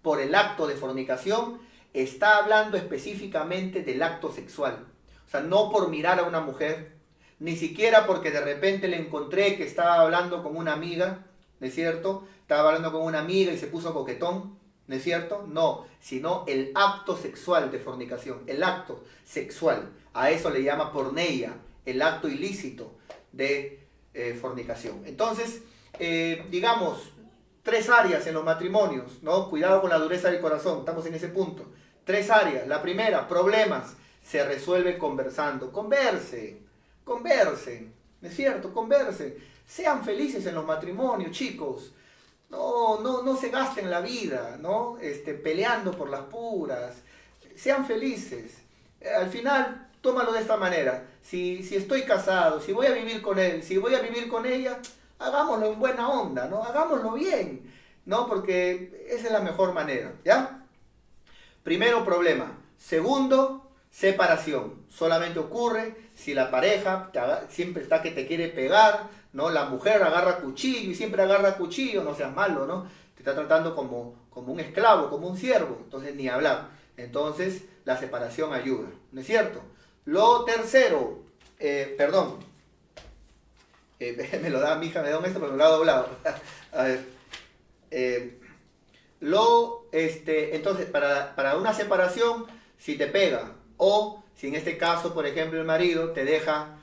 por el acto de fornicación, está hablando específicamente del acto sexual. O sea, no por mirar a una mujer, ni siquiera porque de repente le encontré que estaba hablando con una amiga, ¿no es cierto? Estaba hablando con una amiga y se puso coquetón, ¿no es cierto? No, sino el acto sexual de fornicación, el acto sexual. A eso le llama porneia, el acto ilícito de fornicación. Entonces, digamos, 3 áreas en los matrimonios, ¿no? Cuidado con la dureza del corazón, estamos en ese punto. 3 áreas. La primera, problemas, se resuelven conversando. Conversen, ¿no es cierto? Conversen. Sean felices en los matrimonios, chicos. No se gasten la vida, ¿no? Peleando por las puras. Sean felices. Al final, tómalo de esta manera. Si estoy casado, si voy a vivir con él, si voy a vivir con ella, hagámoslo en buena onda, ¿no? Hagámoslo bien, ¿no? Porque esa es la mejor manera, ¿ya? Primero, problema. Segundo, separación. Solamente ocurre si la pareja siempre está que te quiere pegar, ¿no? La mujer agarra cuchillo y siempre agarra cuchillo, no seas malo, ¿no? Te está tratando como un esclavo, como un siervo, entonces ni hablar. Entonces, la separación ayuda, ¿no es cierto? Lo tercero, me lo da mi hija, me da un esto, pero me lo ha doblado. A ver. Entonces, para una separación, si te pega, o si en este caso, por ejemplo, el marido te deja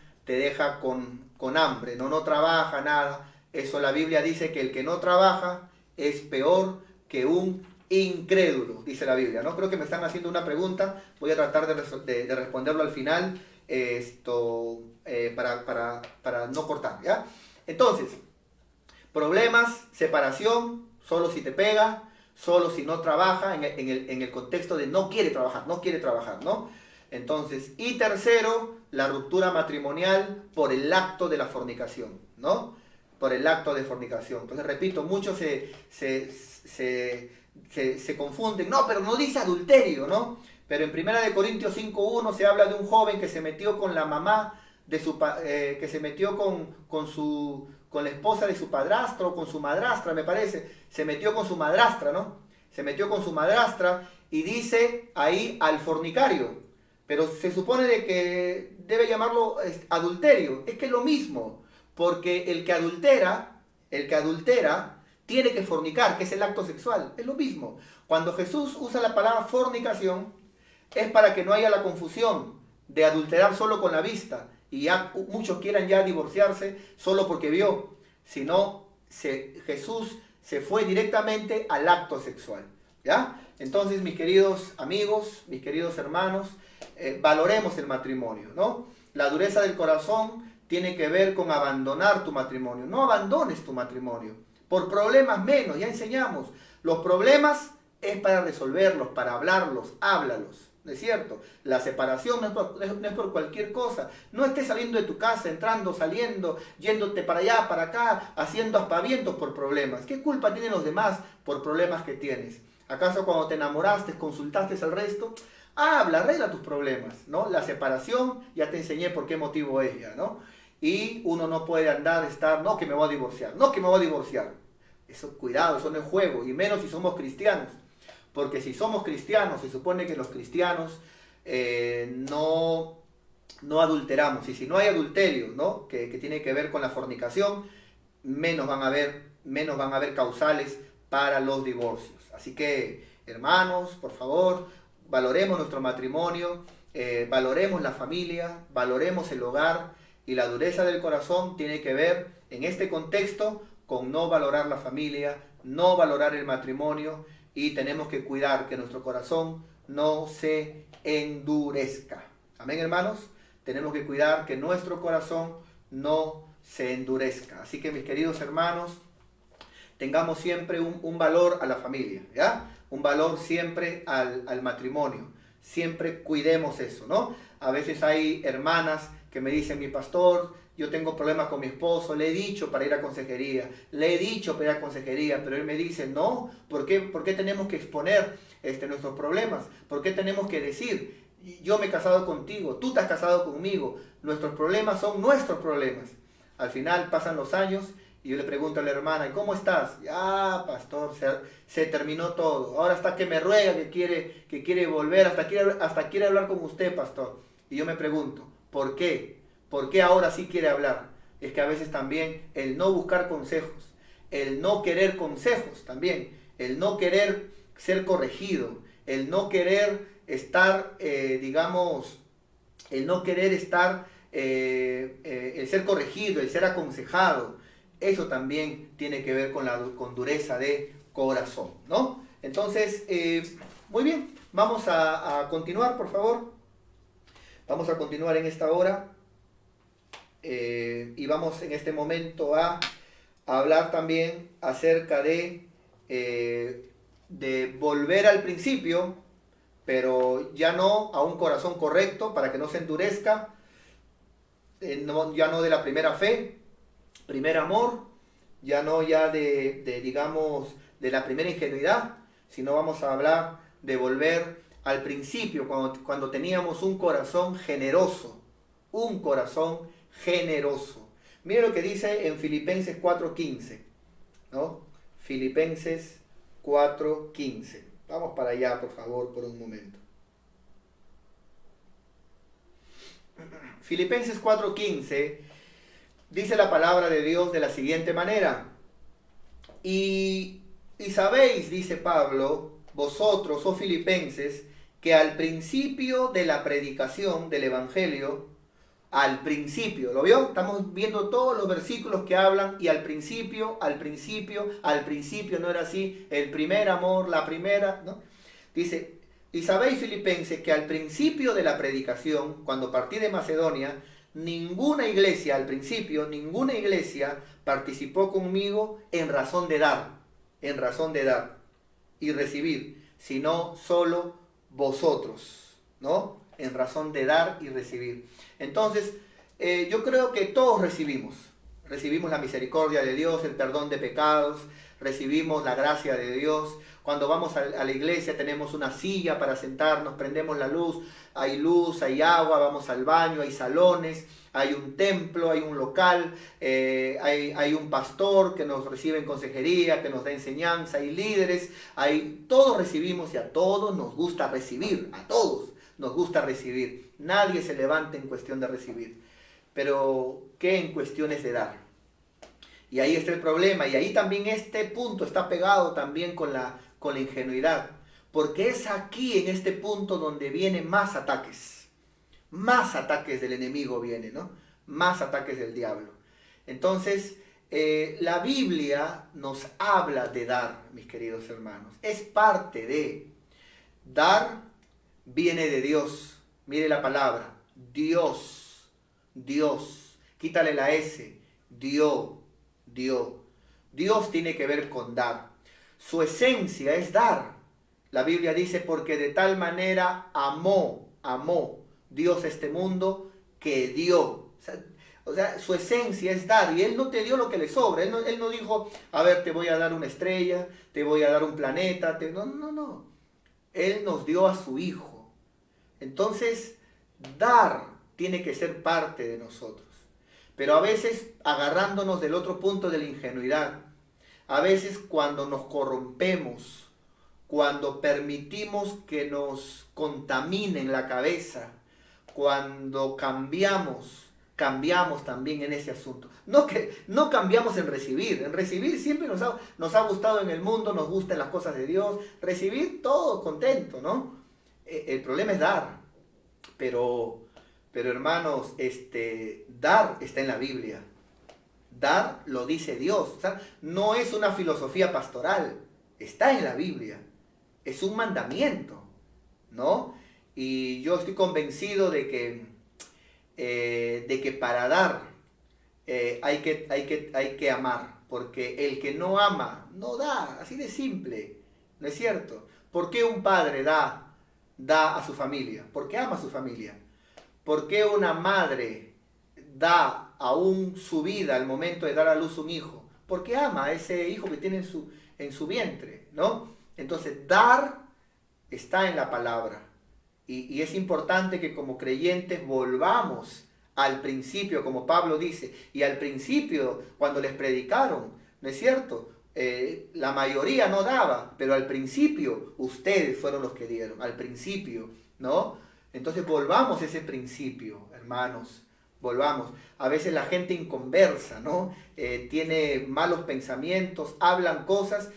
con hambre, no trabaja, nada. Eso la Biblia dice que el que no trabaja es peor que un incrédulo, dice la Biblia, ¿no? Creo que me están haciendo una pregunta, voy a tratar de responderlo al final, para no cortar, ¿ya? Entonces, problemas, separación, solo si te pega, solo si no trabaja, en el contexto de no quiere trabajar, ¿no? Entonces, y tercero, la ruptura matrimonial por el acto de la fornicación, ¿no? Por el acto de fornicación. Entonces, repito, muchos se confunden, no, pero no dice adulterio, ¿no? Pero en 1 Corintios 5:1 se habla de un joven que se metió con la mamá que se metió con la esposa de su padrastro, con su madrastra, me parece, se metió con su madrastra, ¿no? Se metió con su madrastra y dice ahí al fornicario, pero se supone de que debe llamarlo adulterio, es que es lo mismo, porque el que adultera tiene que fornicar, que es el acto sexual, es lo mismo. Cuando Jesús usa la palabra fornicación, es para que no haya la confusión de adulterar solo con la vista, y ya muchos quieran ya divorciarse solo porque vio, sino Jesús se fue directamente al acto sexual, ¿ya? Entonces, mis queridos amigos, mis queridos hermanos, valoremos el matrimonio, ¿no? La dureza del corazón tiene que ver con abandonar tu matrimonio. No abandones tu matrimonio, por problemas menos, ya enseñamos. Los problemas es para resolverlos, para hablarlos, háblalos. ¿No es cierto? La separación no es por cualquier cosa. No estés saliendo de tu casa, entrando, saliendo, yéndote para allá, para acá, haciendo aspavientos por problemas. ¿Qué culpa tienen los demás por problemas que tienes? ¿Acaso cuando te enamoraste, consultaste al resto? Habla, arregla tus problemas, ¿no? La separación, ya te enseñé por qué motivo es ya, ¿no? Y uno no puede estar, no que me voy a divorciar, no que me voy a divorciar. Eso, cuidado, eso no es juego, y menos si somos cristianos. Porque si somos cristianos, se supone que los cristianos no adulteramos. Y si no hay adulterio, ¿no? que tiene que ver con la fornicación, menos van a haber causales para los divorcios. Así que, hermanos, por favor, valoremos nuestro matrimonio, valoremos la familia, valoremos el hogar, y la dureza del corazón tiene que ver, en este contexto, con no valorar la familia, no valorar el matrimonio, y tenemos que cuidar que nuestro corazón no se endurezca. Amén, hermanos. Tenemos que cuidar que nuestro corazón no se endurezca. Así que, mis queridos hermanos, tengamos siempre un valor a la familia, ¿ya? Un valor siempre al matrimonio. Siempre cuidemos eso, ¿no? A veces hay hermanas que me dicen, mi pastor, yo tengo problemas con mi esposo, le he dicho para ir a consejería, le he dicho para ir a consejería, pero él me dice, no, ¿por qué tenemos que exponer nuestros problemas? ¿Por qué tenemos que decir, yo me he casado contigo, tú te has casado conmigo, nuestros problemas son nuestros problemas? Al final pasan los años y yo le pregunto a la hermana, ¿y cómo estás? Ya, pastor, se terminó todo. Ahora está que me ruega, que quiere volver, hasta quiere hablar con usted, pastor. Y yo me pregunto, ¿por qué? ¿Por qué ahora sí quiere hablar? Es que a veces también el no buscar consejos, el no querer consejos también, el no querer ser corregido, el no querer estar, el no querer estar, el ser corregido, el ser aconsejado, eso también tiene que ver con dureza de corazón, ¿no? Entonces, muy bien, vamos a continuar, por favor. Vamos a continuar en esta hora y vamos en este momento a hablar también acerca de volver al principio, pero ya no a un corazón correcto para que no se endurezca, ya no de la primera fe, primer amor, ya no ya digamos, de la primera ingenuidad, sino vamos a hablar de volver al principio, cuando teníamos un corazón generoso, un corazón generoso. Mire lo que dice en Filipenses 4:15, ¿no? Filipenses 4:15. Vamos para allá, por favor, por un momento. Filipenses 4:15 dice la palabra de Dios de la siguiente manera. Y sabéis, dice Pablo, vosotros, oh filipenses, que al principio de la predicación del Evangelio, al principio, ¿lo vio? Estamos viendo todos los versículos que hablan y al principio, no era así, el primer amor, la primera, ¿no? Dice, y sabéis, filipenses, que al principio de la predicación, cuando partí de Macedonia, ninguna iglesia participó conmigo en razón de dar y recibir, sino solo vosotros, ¿no? En razón de dar y recibir. Entonces, yo creo que todos recibimos la misericordia de Dios, el perdón de pecados, recibimos la gracia de Dios. Cuando vamos a la iglesia tenemos una silla para sentarnos, prendemos la luz, hay agua, vamos al baño, hay salones, hay un templo, hay un local, hay un pastor que nos recibe en consejería, que nos da enseñanza, hay líderes, todos recibimos y a todos nos gusta recibir, a todos nos gusta recibir. Nadie se levanta en cuestión de recibir, pero ¿qué en cuestiones de dar? Y ahí está el problema, y ahí también este punto está pegado también con la ingenuidad, porque es aquí en este punto donde vienen más ataques del enemigo vienen, ¿no? Más ataques del diablo. Entonces, la Biblia nos habla de dar, mis queridos hermanos, es parte de dar, viene de Dios. Mire la palabra, Dios, quítale la S, Dios. Dios tiene que ver con dar. Su esencia es dar. La Biblia dice, porque de tal manera amó Dios este mundo que dio. O sea, su esencia es dar. Y Él no te dio lo que le sobra. Él no dijo, a ver, te voy a dar una estrella, te voy a dar un planeta. No. Él nos dio a su Hijo. Entonces, dar tiene que ser parte de nosotros. Pero a veces agarrándonos del otro punto de la ingenuidad, a veces cuando nos corrompemos, cuando permitimos que nos contaminen la cabeza, cuando cambiamos también en ese asunto. No cambiamos en recibir siempre nos ha gustado en el mundo, nos gustan las cosas de Dios, recibir todo contento, ¿no? El problema es dar, pero hermanos, dar está en la Biblia. Dar lo dice Dios. O sea, no es una filosofía pastoral. Está en la Biblia. Es un mandamiento, ¿no? Y yo estoy convencido de que para dar hay que amar. Porque el que no ama, no da. Así de simple. ¿No es cierto? ¿Por qué un padre da a su familia? Porque ama a su familia. ¿Por qué una madre da aún su vida al momento de dar a luz un hijo, porque ama a ese hijo que tiene en su vientre, ¿no? Entonces, dar está en la palabra. Y es importante que como creyentes volvamos al principio, como Pablo dice, y al principio, cuando les predicaron, ¿no es cierto? La mayoría no daba, pero al principio ustedes fueron los que dieron, al principio, ¿no? Entonces volvamos a ese principio, hermanos, volvamos. A veces la gente inconversa, ¿no? Tiene malos pensamientos, hablan cosas.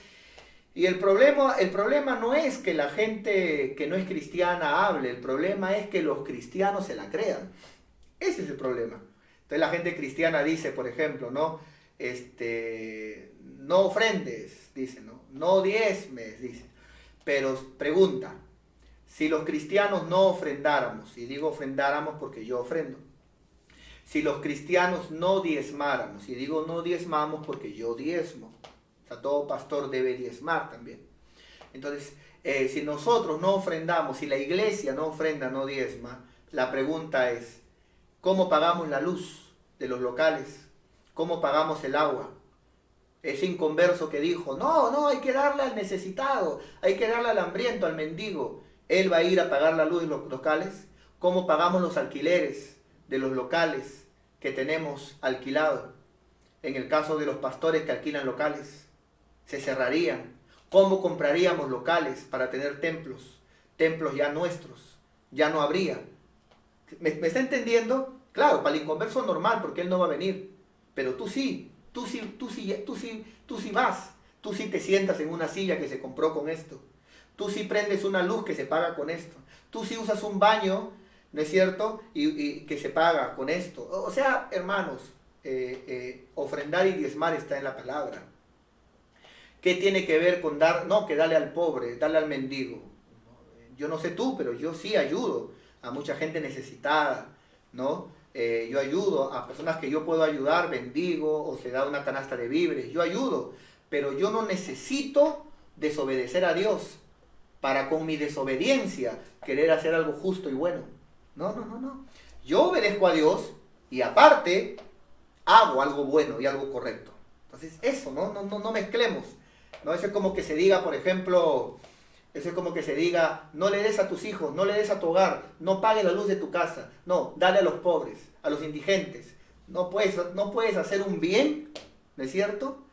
Y el problema no es que la gente que no es cristiana hable, el problema es que los cristianos se la crean. Ese es el problema. Entonces la gente cristiana dice, por ejemplo, ¿no? No ofrendes, dice, ¿no? No diezmes, dice. Pero pregunta, si los cristianos no ofrendáramos, y digo ofrendáramos porque yo ofrendo, si los cristianos no diezmáramos, y digo no diezmamos porque yo diezmo, o sea, todo pastor debe diezmar también. Entonces, si nosotros no ofrendamos, si la iglesia no ofrenda, no diezma, la pregunta es, ¿cómo pagamos la luz de los locales? ¿Cómo pagamos el agua? Ese inconverso que dijo, no, hay que darle al necesitado, hay que darle al hambriento, al mendigo. Él va a ir a pagar la luz de los locales. ¿Cómo pagamos los alquileres de los locales que tenemos alquilados? En el caso de los pastores que alquilan locales, se cerrarían. ¿Cómo compraríamos locales para tener templos? Templos ya nuestros, ya no habría. ¿Me está entendiendo? Claro, para el inconverso normal, porque él no va a venir. Pero tú sí vas. Tú sí te sientas en una silla que se compró con esto. Tú sí prendes una luz que se paga con esto. Tú sí usas un baño, ¿no es cierto? Y que se paga con esto. O sea, hermanos, ofrendar y diezmar está en la palabra. ¿Qué tiene que ver con dar? No, que darle al pobre, darle al mendigo. Yo no sé tú, pero yo sí ayudo a mucha gente necesitada, ¿no? Yo ayudo a personas que yo puedo ayudar, bendigo, o se da una canasta de víveres, yo ayudo, pero yo no necesito desobedecer a Dios para con mi desobediencia querer hacer algo justo y bueno. No. Yo obedezco a Dios y aparte hago algo bueno y algo correcto. Entonces eso, no mezclemos. ¿No? Eso es como que se diga, por ejemplo, eso es como que se diga, no le des a tus hijos, no le des a tu hogar, no pagues la luz de tu casa. No, dale a los pobres, a los indigentes. No puedes hacer un bien, ¿no es cierto?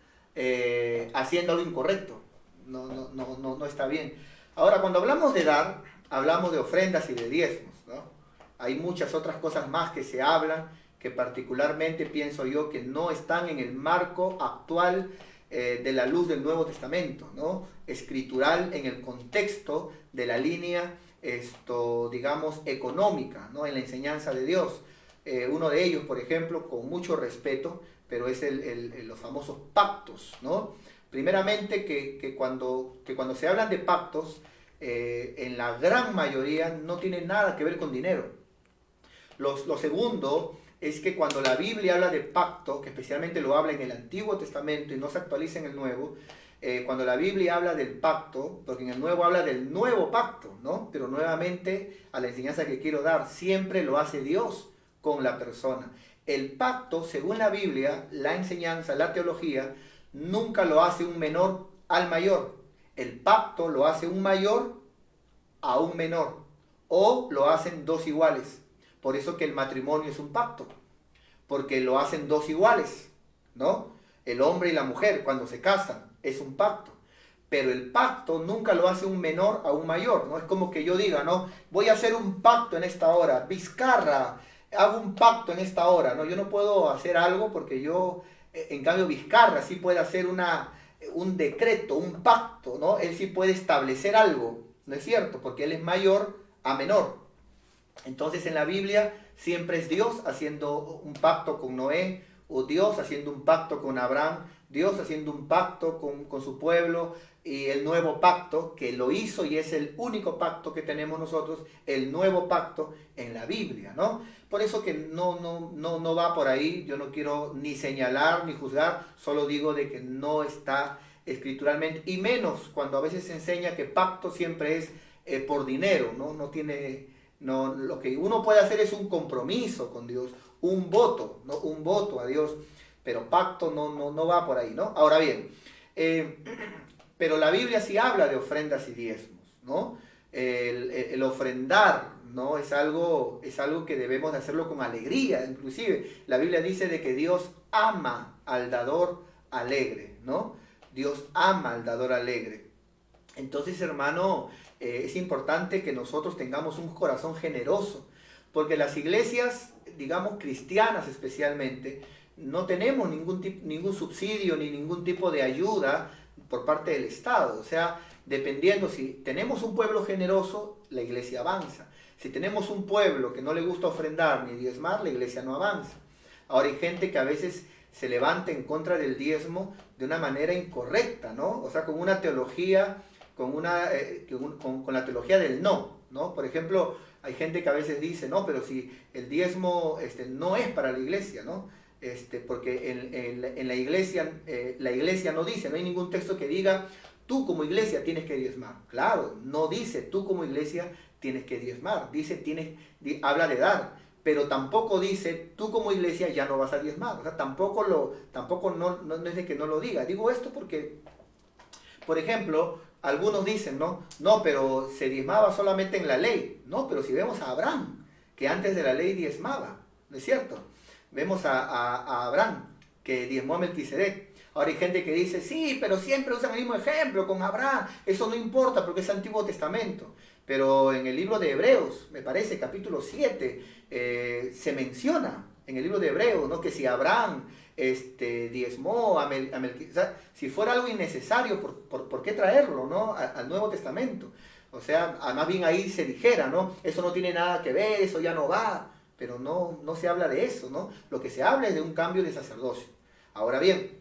Haciendo algo incorrecto. No está bien. Ahora, cuando hablamos de dar, hablamos de ofrendas y de diezmos, ¿no? Hay muchas otras cosas más que se hablan, que particularmente pienso yo que no están en el marco actual de la luz del Nuevo Testamento, ¿no? Escritural en el contexto de la línea, digamos, económica, ¿no? En la enseñanza de Dios. Uno de ellos, por ejemplo, con mucho respeto, pero es los famosos pactos, ¿no? Primeramente, que cuando se hablan de pactos, en la gran mayoría no tienen nada que ver con dinero. Lo segundo es que cuando la Biblia habla de pacto, que especialmente lo habla en el Antiguo Testamento y no se actualiza en el Nuevo, cuando la Biblia habla del pacto, porque en el Nuevo habla del nuevo pacto, ¿no? Pero nuevamente a la enseñanza que quiero dar, siempre lo hace Dios con la persona. El pacto, según la Biblia, la enseñanza, la teología, nunca lo hace un menor al mayor. El pacto lo hace un mayor a un menor, o lo hacen dos iguales. Por eso que el matrimonio es un pacto, porque lo hacen dos iguales, ¿no? El hombre y la mujer cuando se casan es un pacto, pero el pacto nunca lo hace un menor a un mayor, ¿no? Es como que yo diga, ¿no? Voy a hacer un pacto en esta hora, Vizcarra, hago un pacto en esta hora, ¿no? Yo no puedo hacer algo porque yo, en cambio Vizcarra sí puede hacer un decreto, un pacto, ¿no? Él sí puede establecer algo, ¿no es cierto? Porque él es mayor a menor. Entonces en la Biblia siempre es Dios haciendo un pacto con Noé, o Dios haciendo un pacto con Abraham, Dios haciendo un pacto con su pueblo, y el nuevo pacto que lo hizo y es el único pacto que tenemos nosotros, el nuevo pacto en la Biblia, ¿no? Por eso que no va por ahí, yo no quiero ni señalar ni juzgar, solo digo de que no está escrituralmente, y menos cuando a veces se enseña que pacto siempre es por dinero, ¿no? No, lo que uno puede hacer es un compromiso con Dios, un voto, ¿no? Un voto a Dios, pero pacto no va por ahí, ¿no? Ahora bien, pero la Biblia sí habla de ofrendas y diezmos, ¿no? El ofrendar, ¿no? Es algo que debemos de hacerlo con alegría. Inclusive la Biblia dice de que Dios ama al dador alegre, ¿no? Dios ama al dador alegre. Entonces, hermano, es importante que nosotros tengamos un corazón generoso, porque las iglesias, digamos cristianas especialmente, no tenemos ningún subsidio ni ningún tipo de ayuda por parte del Estado. O sea, dependiendo, si tenemos un pueblo generoso, la iglesia avanza. Si tenemos un pueblo que no le gusta ofrendar ni diezmar, la iglesia no avanza. Ahora hay gente que a veces se levanta en contra del diezmo de una manera incorrecta, ¿no? O sea, con una teología, con la teología del ¿no? Por ejemplo, hay gente que a veces dice, no, pero si el diezmo no es para la iglesia, ¿no? Porque en la iglesia no dice, no hay ningún texto que diga, tú como iglesia tienes que diezmar. Claro, no dice, tú como iglesia tienes que diezmar, dice, habla de dar, pero tampoco dice, tú como iglesia ya no vas a diezmar. O sea, tampoco no es de que no lo diga. Digo esto porque, por ejemplo, algunos dicen, no, pero se diezmaba solamente en la ley. No, pero si vemos a Abraham, que antes de la ley diezmaba, ¿no es cierto? Vemos a Abraham, que diezmó a Melquisedec. Ahora hay gente que dice, sí, pero siempre usan el mismo ejemplo con Abraham. Eso no importa porque es Antiguo Testamento. Pero en el libro de Hebreos, me parece, capítulo 7, se menciona en el libro de Hebreos, ¿no? Que si Abraham diezmó a Melquisedec, o sea, si fuera algo innecesario, ¿por qué traerlo, ¿no? Al Nuevo Testamento? O sea, más bien ahí se dijera, ¿no? Eso no tiene nada que ver, eso ya no va. Pero no se habla de eso, ¿no? Lo que se habla es de un cambio de sacerdocio. Ahora bien,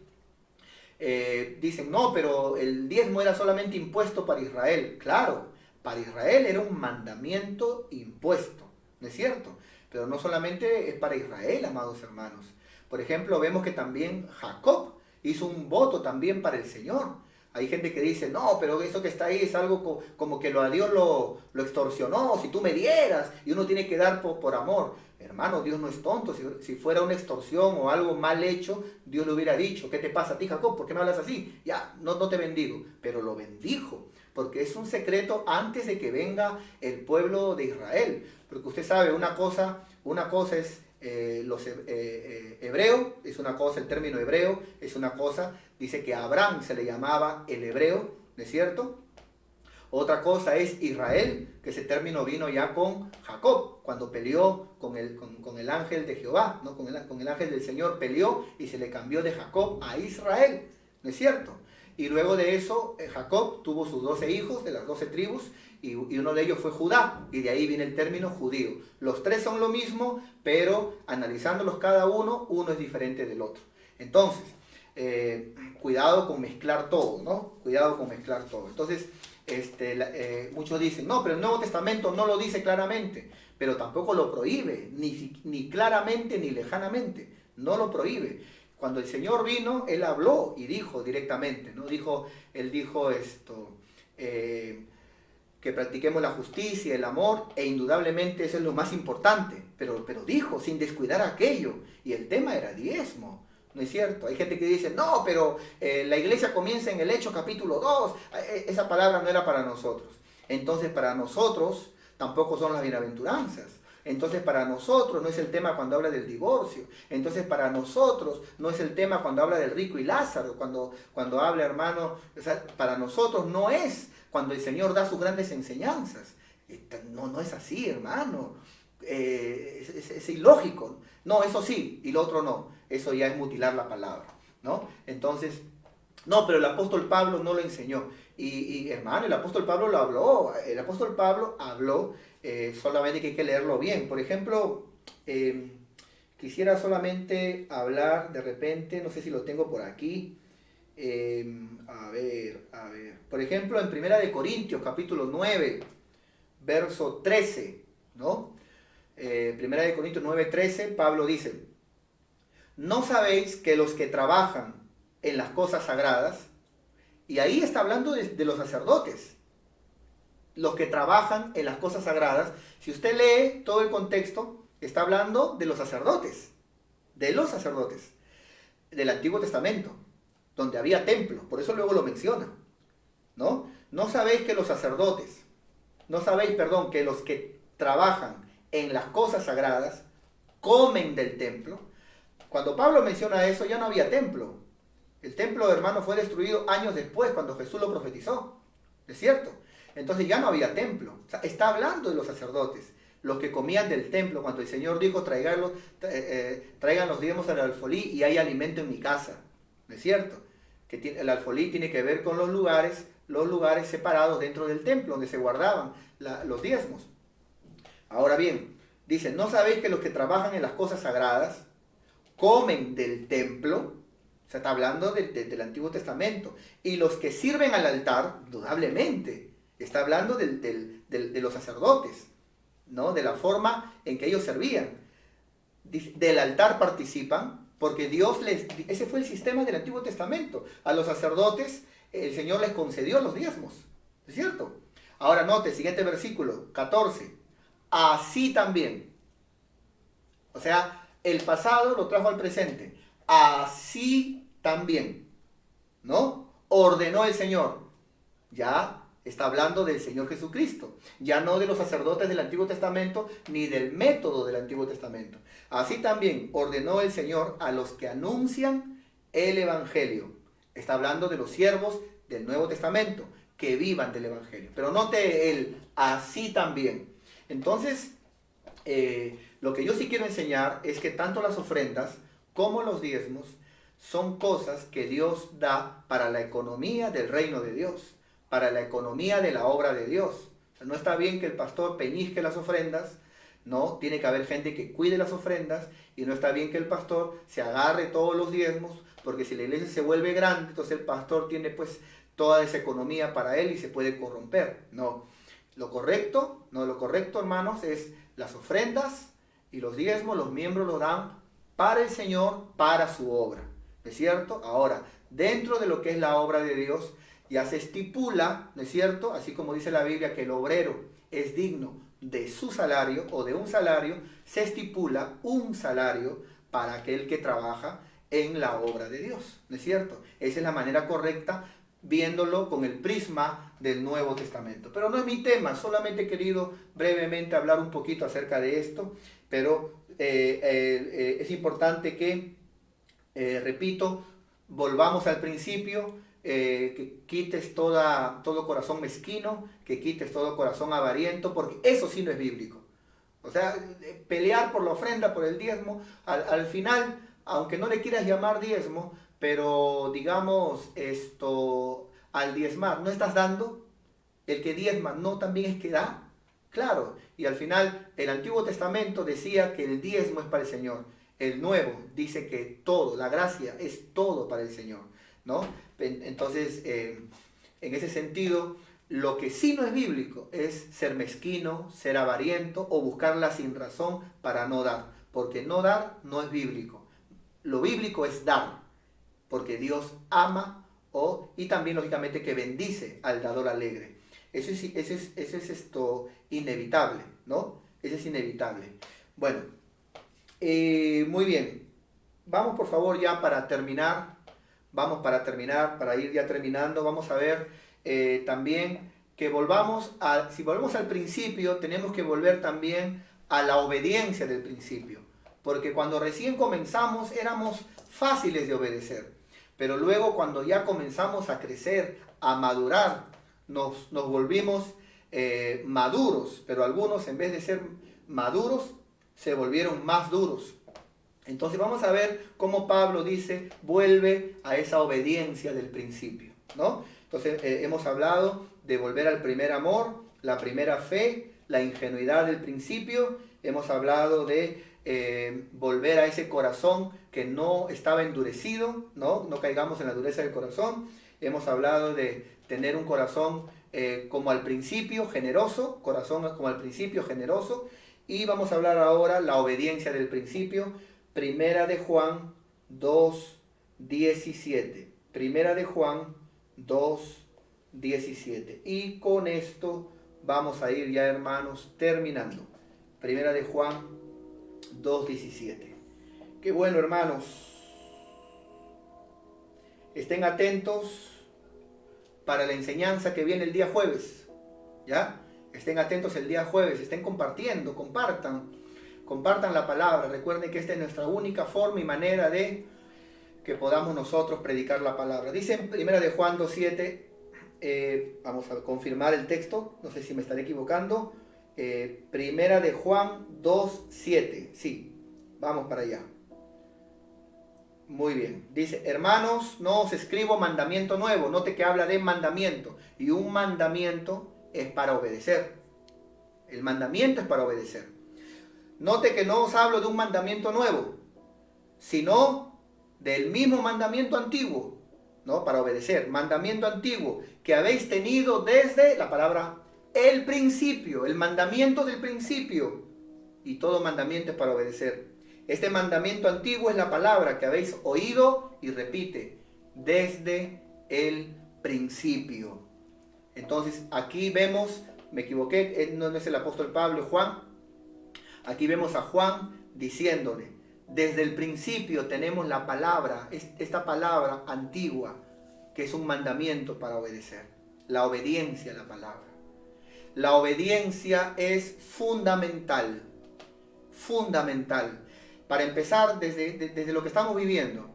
dicen, no, pero el diezmo era solamente impuesto para Israel. Claro, para Israel era un mandamiento impuesto, ¿no es cierto? Pero no solamente es para Israel, amados hermanos. Por ejemplo, vemos que también Jacob hizo un voto también para el Señor. Hay gente que dice, no, pero eso que está ahí es algo como que a Dios lo extorsionó, si tú me dieras, y uno tiene que dar por amor. Hermano, Dios no es tonto. Si fuera una extorsión o algo mal hecho, Dios le hubiera dicho, ¿qué te pasa a ti, Jacob? ¿Por qué me hablas así? Ya, no te bendigo. Pero lo bendijo, porque es un secreto antes de que venga el pueblo de Israel. Porque usted sabe, una cosa es los hebreos, es una cosa, el término hebreo es una cosa, dice que a Abraham se le llamaba el hebreo, ¿no es cierto? Otra cosa es Israel, que ese término vino ya con Jacob, cuando peleó con el ángel de Jehová, ¿no? con el ángel del Señor peleó y se le cambió de Jacob a Israel, ¿no es cierto? Y luego de eso, Jacob tuvo sus 12 hijos de las 12 tribus, y uno de ellos fue Judá, y de ahí viene el término judío. Los tres son lo mismo, pero analizándolos cada uno es diferente del otro. Entonces, cuidado con mezclar todo, ¿no? Cuidado con mezclar todo. Entonces, muchos dicen, no, pero el Nuevo Testamento no lo dice claramente, pero tampoco lo prohíbe, ni claramente ni lejanamente, no lo prohíbe. Cuando el Señor vino, Él habló y dijo directamente, ¿no? Él dijo esto, que practiquemos la justicia, el amor, e indudablemente eso es lo más importante, pero dijo, sin descuidar aquello, y el tema era diezmo, ¿no es cierto? Hay gente que dice, no, pero la iglesia comienza en el Hechos capítulo 2, esa palabra no era para nosotros. Entonces para nosotros tampoco son las bienaventuranzas. Entonces para nosotros no es el tema cuando habla del divorcio. Entonces para nosotros no es el tema cuando habla del rico y Lázaro, cuando habla, hermano, o sea, para nosotros no es cuando el Señor da sus grandes enseñanzas. No es así, hermano. Es ilógico. No, eso sí, y lo otro no. Eso ya es mutilar la palabra, ¿no? Entonces, no, pero el apóstol Pablo no lo enseñó. Y hermano, el apóstol Pablo lo habló. El apóstol Pablo habló, solamente que hay que leerlo bien. Por ejemplo, quisiera solamente hablar de repente, no sé si lo tengo por aquí. A ver. Por ejemplo, en Primera de Corintios, capítulo 9, verso 13, ¿no? Primera de Corintios 9, 13, Pablo dice, ¿no sabéis que los que trabajan en las cosas sagradas, y ahí está hablando de los sacerdotes, los que trabajan en las cosas sagradas, si usted lee todo el contexto, está hablando de los sacerdotes, del Antiguo Testamento, donde había templo, por eso luego lo menciona, ¿no? No sabéis que los sacerdotes, no sabéis, perdón, que los que trabajan en las cosas sagradas comen del templo. Cuando Pablo menciona eso, ya no había templo. El templo, hermano, fue destruido años después, cuando Jesús lo profetizó. ¿Es cierto? Entonces ya no había templo. O sea, está hablando de los sacerdotes, los que comían del templo, cuando el Señor dijo, traigan los diezmos al alfolí y hay alimento en mi casa. ¿No es cierto? Que el alfolí tiene que ver con los lugares separados dentro del templo, donde se guardaban los diezmos. Ahora bien, dice, ¿no sabéis que los que trabajan en las cosas sagradas comen del templo? O sea, está hablando del Antiguo Testamento. Y los que sirven al altar, indudablemente, está hablando de los sacerdotes, ¿no? De la forma en que ellos servían. Del altar participan, porque ese fue el sistema del Antiguo Testamento. A los sacerdotes el Señor les concedió los diezmos, ¿es cierto? Ahora note, el siguiente versículo, 14. Así también. O sea, el pasado lo trajo al presente. Así también, ¿no? Ordenó el Señor. Ya está hablando del Señor Jesucristo. Ya no de los sacerdotes del Antiguo Testamento, ni del método del Antiguo Testamento. Así también ordenó el Señor a los que anuncian el Evangelio. Está hablando de los siervos del Nuevo Testamento, que vivan del Evangelio. Pero note el así también. Entonces, lo que yo sí quiero enseñar es que tanto las ofrendas como los diezmos son cosas que Dios da para la economía del reino de Dios, para la economía de la obra de Dios. O sea, no está bien que el pastor peñizque las ofrendas, no, tiene que haber gente que cuide las ofrendas, y no está bien que el pastor se agarre todos los diezmos, porque si la iglesia se vuelve grande, entonces el pastor tiene pues toda esa economía para él y se puede corromper. No, lo correcto, hermanos, es las ofrendas y los diezmos, los miembros los dan para el Señor, para su obra. ¿No es cierto? Ahora, dentro de lo que es la obra de Dios, ya se estipula, ¿no es cierto? Así como dice la Biblia que el obrero es digno de su salario o de un salario, se estipula un salario para aquel que trabaja en la obra de Dios, ¿no es cierto? Esa es la manera correcta, viéndolo con el prisma del Nuevo Testamento. Pero no es mi tema, solamente he querido brevemente hablar un poquito acerca de esto, pero es importante que, repito, volvamos al principio, que quites todo corazón mezquino, que quites todo corazón avariento, porque eso sí no es bíblico. O sea, pelear por la ofrenda, por el diezmo, al final, aunque no le quieras llamar diezmo, pero digamos al diezmar, ¿no estás dando? El que diezma no también es que da. Claro, y al final el Antiguo Testamento decía que el diezmo es para el Señor. El Nuevo dice que todo, la gracia es todo para el Señor, ¿no? Entonces, en ese sentido, lo que sí no es bíblico es ser mezquino, ser avariento o buscarla sin razón para no dar, porque no dar no es bíblico. Lo bíblico es dar, porque Dios ama y también lógicamente que bendice al dador alegre. Eso es inevitable, ¿no? Eso es inevitable. Bueno, muy bien. Vamos por favor ya para terminar. Para ir ya terminando, vamos a ver también que si volvemos al principio, tenemos que volver también a la obediencia del principio. Porque cuando recién comenzamos éramos fáciles de obedecer. Pero luego cuando ya comenzamos a crecer, a madurar, nos volvimos maduros. Pero algunos en vez de ser maduros, se volvieron más duros. Entonces vamos a ver cómo Pablo dice, vuelve a esa obediencia del principio, ¿no? Entonces hemos hablado de volver al primer amor, la primera fe, la ingenuidad del principio. Hemos hablado de volver a ese corazón que no estaba endurecido, ¿no? No caigamos en la dureza del corazón. Hemos hablado de tener un corazón como al principio, generoso, Y vamos a hablar ahora la obediencia del principio. Primera de Juan 2:17. Primera de Juan 2:17. Y con esto vamos a ir ya, hermanos, terminando. Primera de Juan 2:17. Qué bueno, hermanos. Estén atentos para la enseñanza que viene el día jueves. ¿Ya? Estén atentos el día jueves. Estén compartiendo, compartan la palabra. Recuerden que esta es nuestra única forma y manera de que podamos nosotros predicar la palabra. Dice en 1 de Juan 2:7, vamos a confirmar el texto, no sé si me estaré equivocando. 1 de Juan 2:7, sí, vamos para allá. Muy bien, dice: hermanos, no os escribo mandamiento nuevo. Note que habla de mandamiento, y un mandamiento es para obedecer. El mandamiento es para obedecer. Note que no os hablo de un mandamiento nuevo, sino del mismo mandamiento antiguo, ¿no? Para obedecer. Mandamiento antiguo que habéis tenido desde la palabra el principio, el mandamiento del principio. Y todo mandamiento es para obedecer. Este mandamiento antiguo es la palabra que habéis oído, y repite, desde el principio. Entonces aquí vemos, me equivoqué, no es el apóstol Pablo, Juan. Aquí vemos a Juan diciéndole: desde el principio tenemos la palabra, esta palabra antigua, que es un mandamiento para obedecer. La obediencia a la palabra. La obediencia es fundamental. Fundamental. Para empezar, desde lo que estamos viviendo.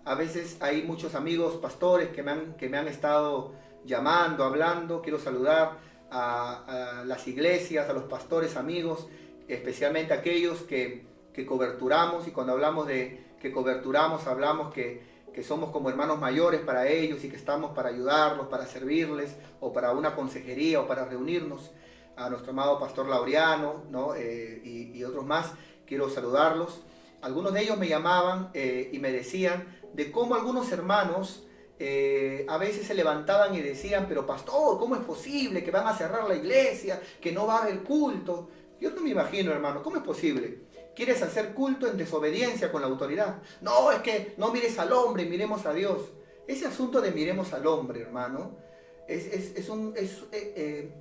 A veces hay muchos amigos pastores que me han estado llamando, hablando. Quiero saludar a las iglesias, a los pastores amigos, especialmente aquellos que coberturamos. Y cuando hablamos de que coberturamos, hablamos que somos como hermanos mayores para ellos y que estamos para ayudarlos, para servirles, o para una consejería, o para reunirnos. A nuestro amado pastor Laureano, ¿no? Y otros más, quiero saludarlos. Algunos de ellos me llamaban y me decían de cómo algunos hermanos a veces se levantaban y decían: pero pastor, ¿cómo es posible que van a cerrar la iglesia, que no va a haber culto? Yo no me imagino, hermano, ¿cómo es posible? ¿Quieres hacer culto en desobediencia con la autoridad? No, es que no mires al hombre, miremos a Dios. Ese asunto de miremos al hombre, hermano,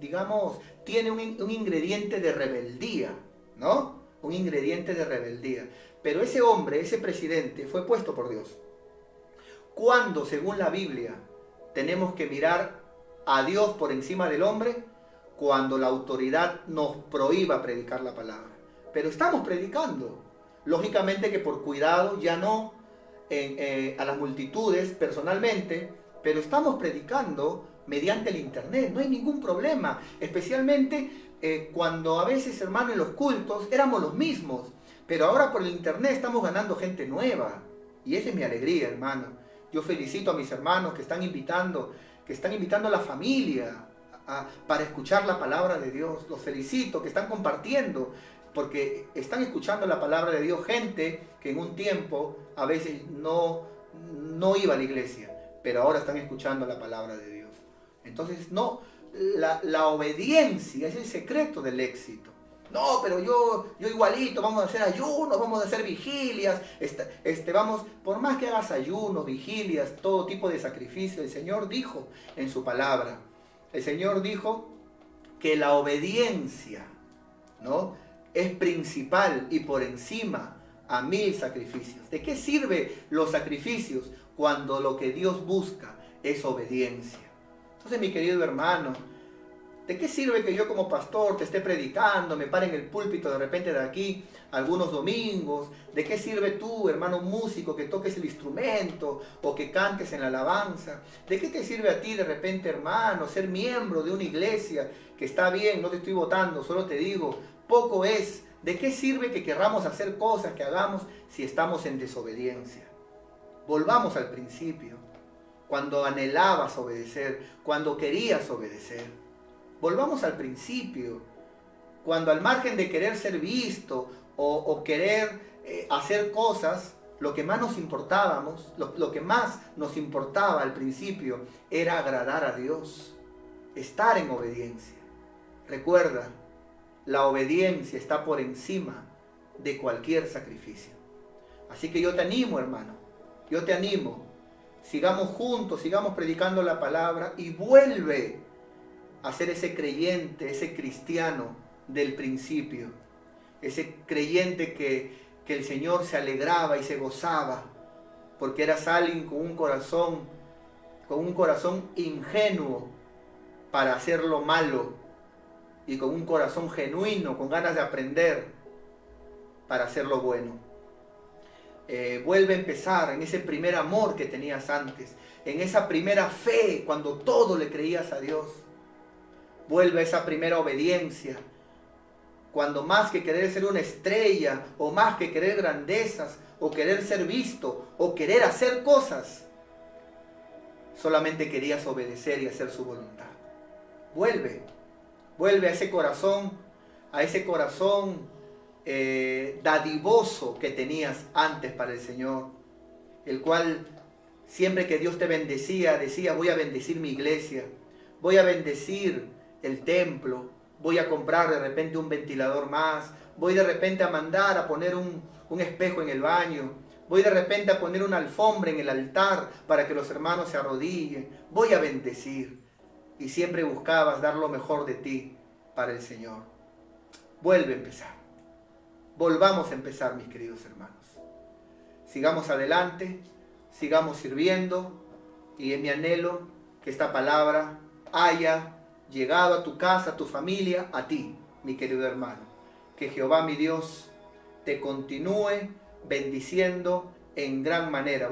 digamos, tiene un ingrediente de rebeldía, ¿no? Un ingrediente de rebeldía. Pero ese hombre, ese presidente, fue puesto por Dios. ¿Cuándo, según la Biblia, tenemos que mirar a Dios por encima del hombre? Cuando la autoridad nos prohíba predicar la palabra. Pero estamos predicando. Lógicamente que por cuidado, ya no a las multitudes personalmente, pero estamos predicando mediante el internet. No hay ningún problema. Especialmente cuando a veces, hermano, en los cultos éramos los mismos. Pero ahora por el internet estamos ganando gente nueva. Y esa es mi alegría, hermano. Yo felicito a mis hermanos que están invitando a la familia para escuchar la palabra de Dios. Los felicito, que están compartiendo, porque están escuchando la palabra de Dios. Gente que en un tiempo a veces no iba a la iglesia, pero ahora están escuchando la palabra de Dios. Entonces, no, la obediencia es el secreto del éxito. No, pero yo igualito, vamos a hacer ayunos, vamos a hacer vigilias, vamos, por más que hagas ayunos, vigilias, todo tipo de sacrificio, el Señor dijo en su palabra, el Señor dijo que la obediencia, ¿no?, es principal y por encima a 1000 sacrificios. ¿De qué sirven los sacrificios cuando lo que Dios busca es obediencia? Entonces, mi querido hermano, ¿de qué sirve que yo como pastor te esté predicando, me pare en el púlpito de repente de aquí algunos domingos? ¿De qué sirve tú, hermano músico, que toques el instrumento o que cantes en la alabanza? ¿De qué te sirve a ti de repente, hermano, ser miembro de una iglesia que está bien? No te estoy votando, solo te digo, poco es. ¿De qué sirve que querramos hacer cosas que hagamos si estamos en desobediencia? Volvamos al principio, cuando anhelabas obedecer, cuando querías obedecer. Volvamos al principio, cuando al margen de querer ser visto o querer hacer cosas, lo que más nos importaba al principio era agradar a Dios, estar en obediencia. Recuerda, la obediencia está por encima de cualquier sacrificio. Así que yo te animo, hermano, yo te animo, sigamos juntos, sigamos predicando la palabra y vuelve a ser ese creyente, ese cristiano del principio. ese creyente que el Señor se alegraba y se gozaba, porque eras alguien con un corazón ingenuo para hacer lo malo, y con un corazón genuino, con ganas de aprender para hacer lo bueno. Vuelve a empezar en ese primer amor que tenías antes, en esa primera fe cuando todo le creías a Dios. Vuelve a esa primera obediencia, cuando más que querer ser una estrella, o más que querer grandezas, o querer ser visto, o querer hacer cosas, solamente querías obedecer y hacer su voluntad. Vuelve a ese corazón dadivoso que tenías antes para el Señor, el cual siempre que Dios te bendecía, decía: voy a bendecir mi iglesia, voy a bendecir el templo, voy a comprar de repente un ventilador más, voy de repente a mandar a poner un espejo en el baño, voy de repente a poner una alfombra en el altar para que los hermanos se arrodillen, voy a bendecir. Y siempre buscabas dar lo mejor de ti para el Señor. Vuelve a empezar. Volvamos a empezar, mis queridos hermanos. Sigamos adelante, sigamos sirviendo, y es mi anhelo que esta palabra haya llegado a tu casa, a tu familia, a ti, mi querido hermano. Que Jehová, mi Dios, te continúe bendiciendo en gran manera.